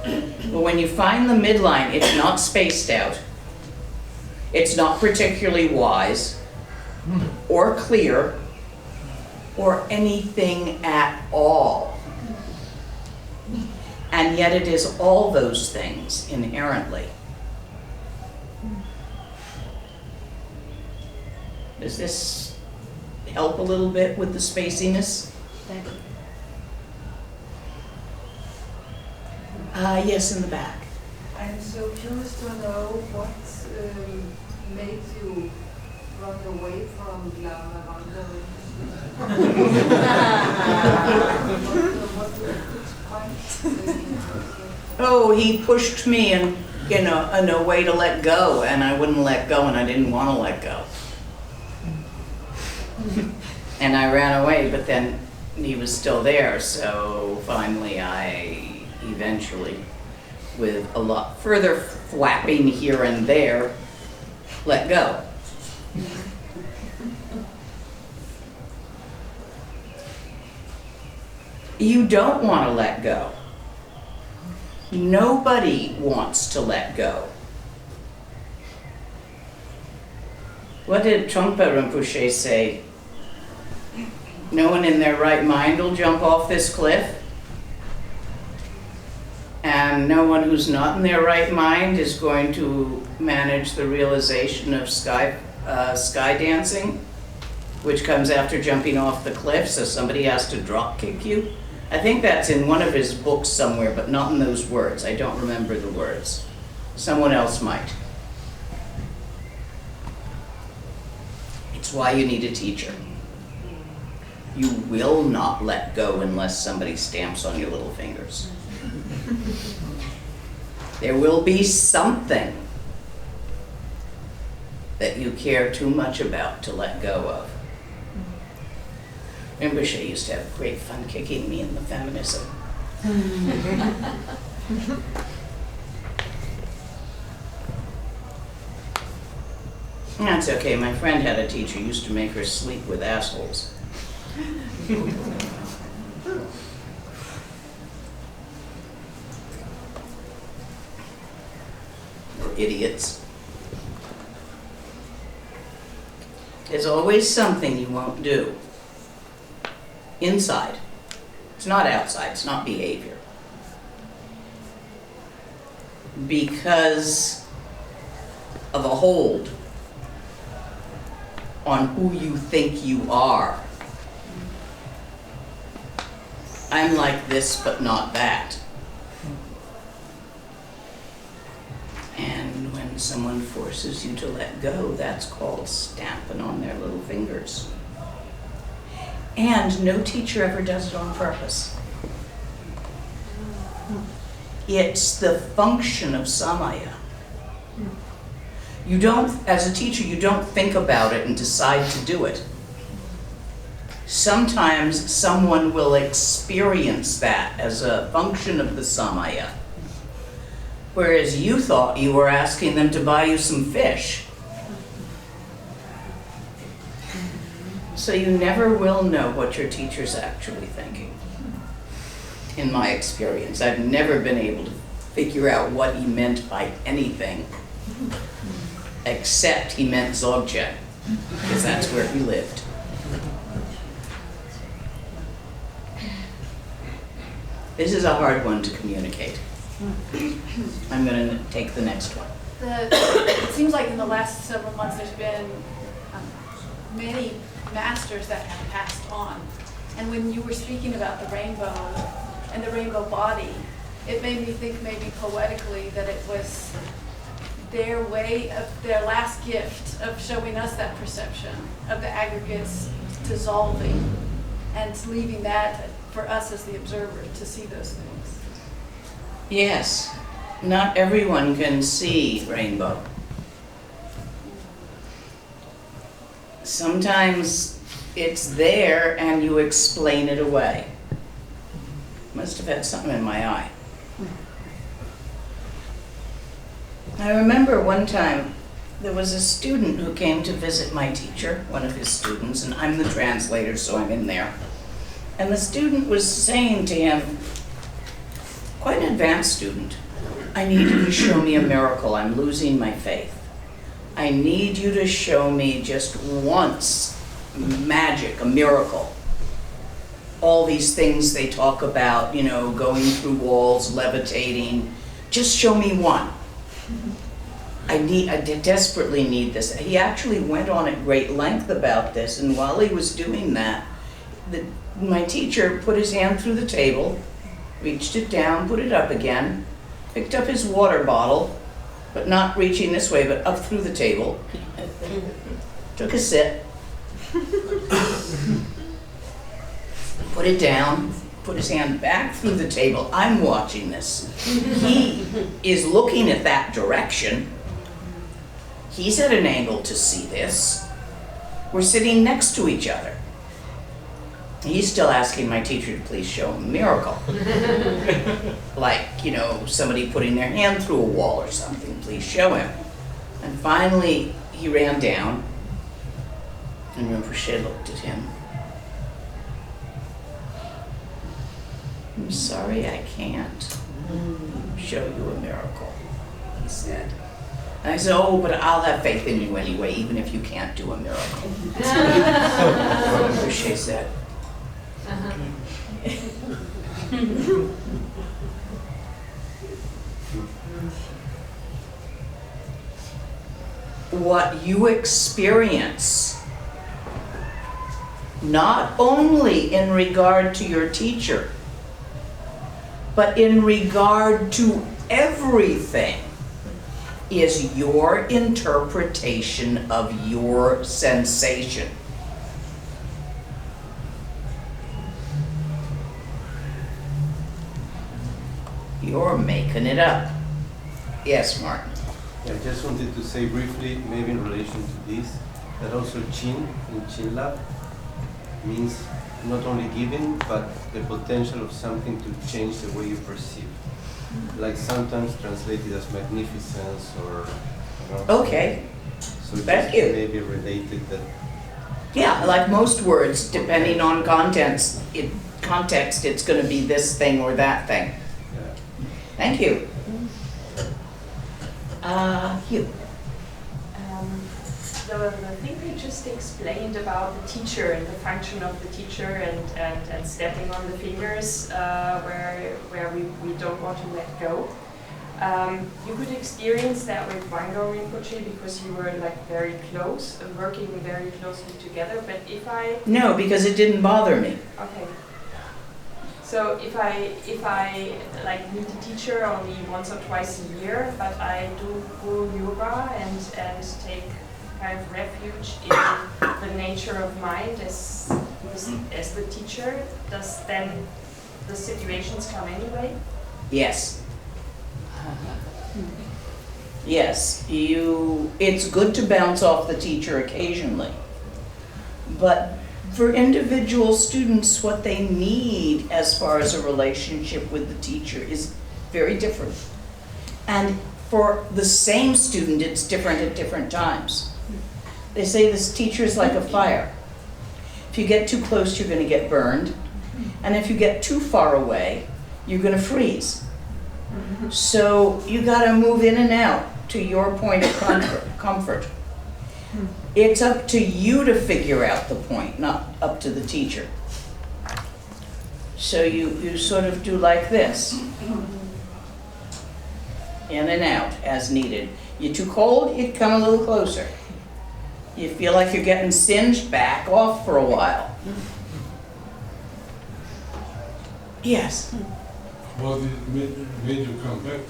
But when you find the midline, it's not spaced out. It's not particularly wise or clear or anything at all. And yet it is all those things inherently. Does this help a little bit with the spaciness? Thank you. Yes, in the back. I'm so curious to know what made you run away from Lama Lena? Oh, he pushed me in a way to let go, and I wouldn't let go, and I didn't want to let go. And I ran away, but then he was still there, so finally I eventually, with a lot further flapping here and there, let go. You don't want to let go. Nobody wants to let go. What did Trungpa Rinpoche say? No one in their right mind will jump off this cliff. And no one who's not in their right mind is going to manage the realization of sky dancing, which comes after jumping off the cliff, so somebody has to drop kick you. I think that's in one of his books somewhere, but not in those words. I don't remember the words. Someone else might. It's why you need a teacher. You will not let go unless somebody stamps on your little fingers. There will be something that you care too much about to let go of. Rinpoche used to have great fun kicking me in the feminism. That's okay. My friend had a teacher who used to make her sleep with assholes. Or idiots. There's always something you won't do. Inside. It's not outside. It's not behavior. Because of a hold on who you think you are. I'm like this, but not that. And when When someone forces you to let go, that's called stamping on their little fingers. And no teacher ever does it on purpose. It's the function of samaya. You don't, as a teacher, you don't think about it and decide to do it. Sometimes someone will experience that as a function of the samaya. Whereas you thought you were asking them to buy you some fish. So you never will know what your teacher's actually thinking. In my experience, I've never been able to figure out what he meant by anything, except he meant Dzogchen, because that's where he lived. This is a hard one to communicate. I'm going to take the next one. It seems like in the last several months there's been many masters that have passed on. And when you were speaking about the rainbow and the rainbow body, it made me think maybe poetically that it was their way of their last gift of showing us that perception of the aggregates dissolving and leaving that for us as the observer to see those things. Yes, not everyone can see rainbow. Sometimes it's there and you explain it away. Must have had something in my eye. I remember one time there was a student who came to visit my teacher, one of his students, and I'm the translator, so I'm in there. And the student was saying to him, quite an advanced student, I need you to show me a miracle. I'm losing my faith. I need you to show me just once magic, a miracle. All these things they talk about, you know, going through walls, levitating. Just show me one. I desperately need this. He actually went on at great length about this, and while he was doing that, my teacher put his hand through the table, reached it down, put it up again, picked up his water bottle, but not reaching this way, but up through the table, took a sip, put it down, put his hand back through the table. I'm watching this. He is looking at that direction. He's at an angle to see this. We're sitting next to each other. He's still asking my teacher to please show him a miracle. Like, you know, somebody putting their hand through a wall or something, please show him. And finally, he ran down, and Rinpoche looked at him. I'm sorry, I can't show you a miracle, he said. And I said, oh, but I'll have faith in you anyway, even if you can't do a miracle. That's what Rinpoche said. What you experience, not only in regard to your teacher, but in regard to everything, is your interpretation of your sensation. You're making it up. Yes, Martin. Yeah, I just wanted to say briefly, maybe in relation to this, that also Chin, in Chin Lab, means not only giving, but the potential of something to change the way you perceive. Like sometimes translated as magnificence or... You know, okay. So thank you. Maybe related that... Yeah, like most words, depending on context, it's going to be this thing or that thing. Yeah. Thank you. You. The thing we just explained about the teacher and the function of the teacher and stepping on the fingers where we don't want to let go. You could experience that with Wango Rinpoche because you were like very close and working very closely together, but if I... No, because it didn't bother me. Okay. So if I like meet a teacher only once or twice a year, but I do guru yoga and take kind of refuge in the nature of mind as the teacher, does then the situations come anyway? Yes. Yes, it's good to bounce off the teacher occasionally. But for individual students, what they need as far as a relationship with the teacher is very different. And for the same student, it's different at different times. They say this teacher is like a fire. If you get too close, you're going to get burned. And if you get too far away, you're going to freeze. So you got to move in and out to your point of comfort. It's up to you to figure out the point, not up to the teacher. So you sort of do like this. In and out as needed. You're too cold, you come a little closer. You feel like you're getting singed, back off for a while. Yes? What made you come back?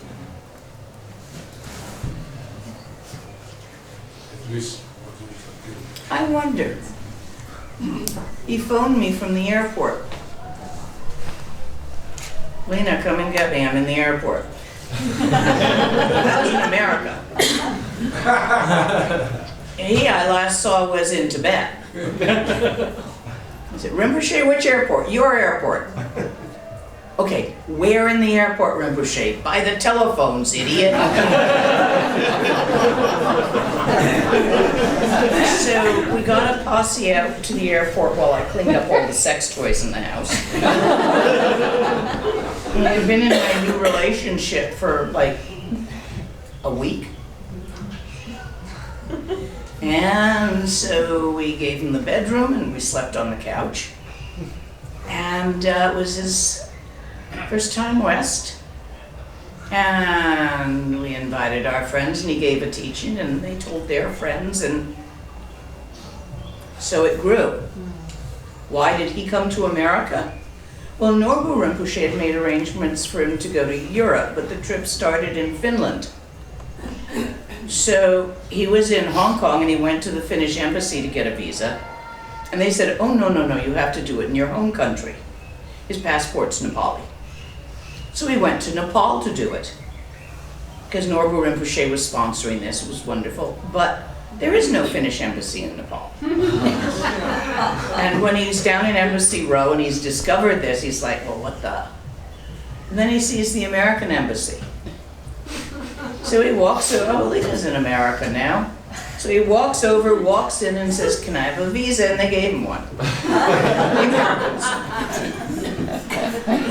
At least what you feel. I wonder. He phoned me from the airport. Lena, come and get me, I'm in the airport. That was in America. He I last saw was in Tibet. I said, Rinpoche, which airport? Your airport. Okay, where in the airport, Rinpoche? By the telephones, idiot. So we got a posse out to the airport while I cleaned up all the sex toys in the house. And I've been in my new relationship for like a week. And so we gave him the bedroom and we slept on the couch. And it was his first time west. And we invited our friends and he gave a teaching and they told their friends and so it grew. Why did he come to America? Well, Norbu Rinpoche had made arrangements for him to go to Europe, but the trip started in Finland. So he was in Hong Kong and he went to the Finnish embassy to get a visa. And they said, oh, no, you have to do it in your home country. His passport's Nepali. So he went to Nepal to do it. Because Norbu Rinpoche was sponsoring this, it was wonderful. But there is no Finnish embassy in Nepal. And when he's down in Embassy Row and he's discovered this, he's like, well, what the? And then he sees the American embassy. So he walks over, oh, Lena's in America now. So he walks over, walks in and says, can I have a visa? And they gave him one.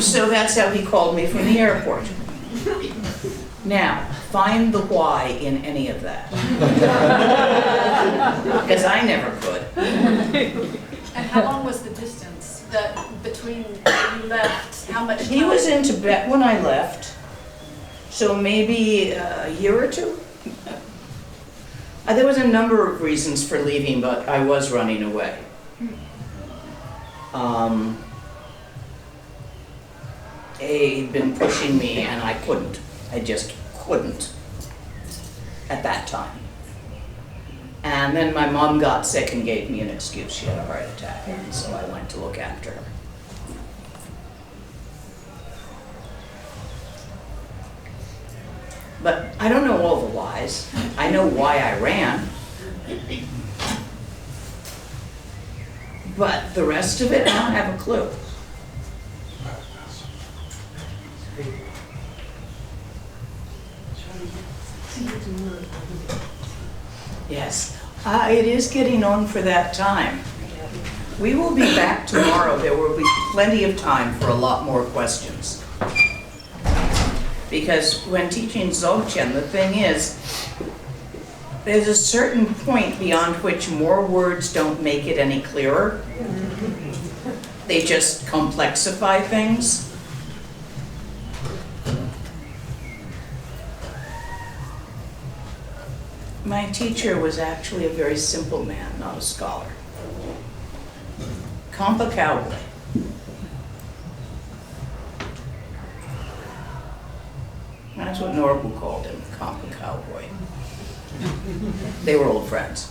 So that's how he called me from the airport. Now, find the why in any of that. Because I never could. And how long was the distance between when you left? How much time? He was in Tibet when I left. So maybe a year or two. There was a number of reasons for leaving, but I was running away. He'd been pushing me and I couldn't. I just couldn't at that time. And then my mom got sick and gave me an excuse. She had a heart attack, and so I went to look after her. But I don't know all the whys. I know why I ran. But the rest of it, I don't have a clue. Yes, it is getting on for that time. We will be back tomorrow. There will be plenty of time for a lot more questions. Because when teaching Dzogchen, the thing is, there's a certain point beyond which more words don't make it any clearer. They just complexify things. My teacher was actually a very simple man, not a scholar. Kampa cowboy. That's what Norbu called him, Kampa Cowboy. They were old friends.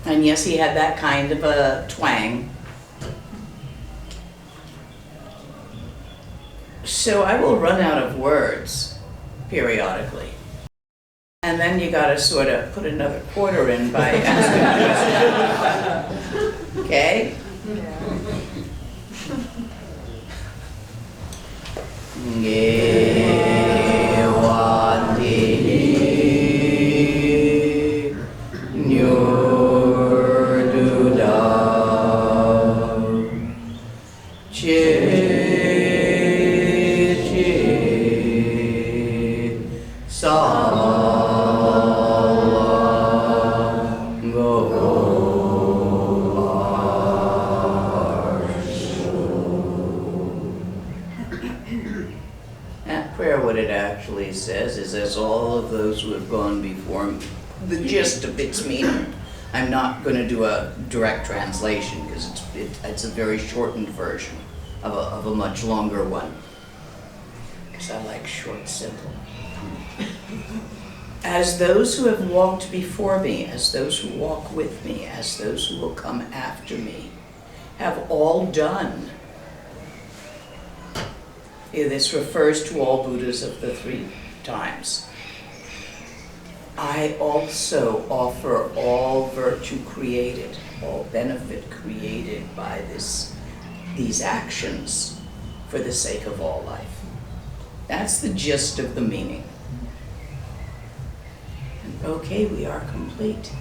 And yes, he had that kind of a twang. So I will run out of words periodically. And then you gotta sort of put another quarter in by asking questions. Okay? That prayer, what it actually says is, as all of those who have gone before me, the gist of its meaning. I'm not going to do a direct translation because it's a very shortened version of a much longer one. Because I like short, simple. As those who have walked before me, as those who walk with me, as those who will come after me, have all done. This refers to all Buddhas of the 3 times. I also offer all virtue created, all benefit created by these actions for the sake of all life. That's the gist of the meaning. And okay, we are complete.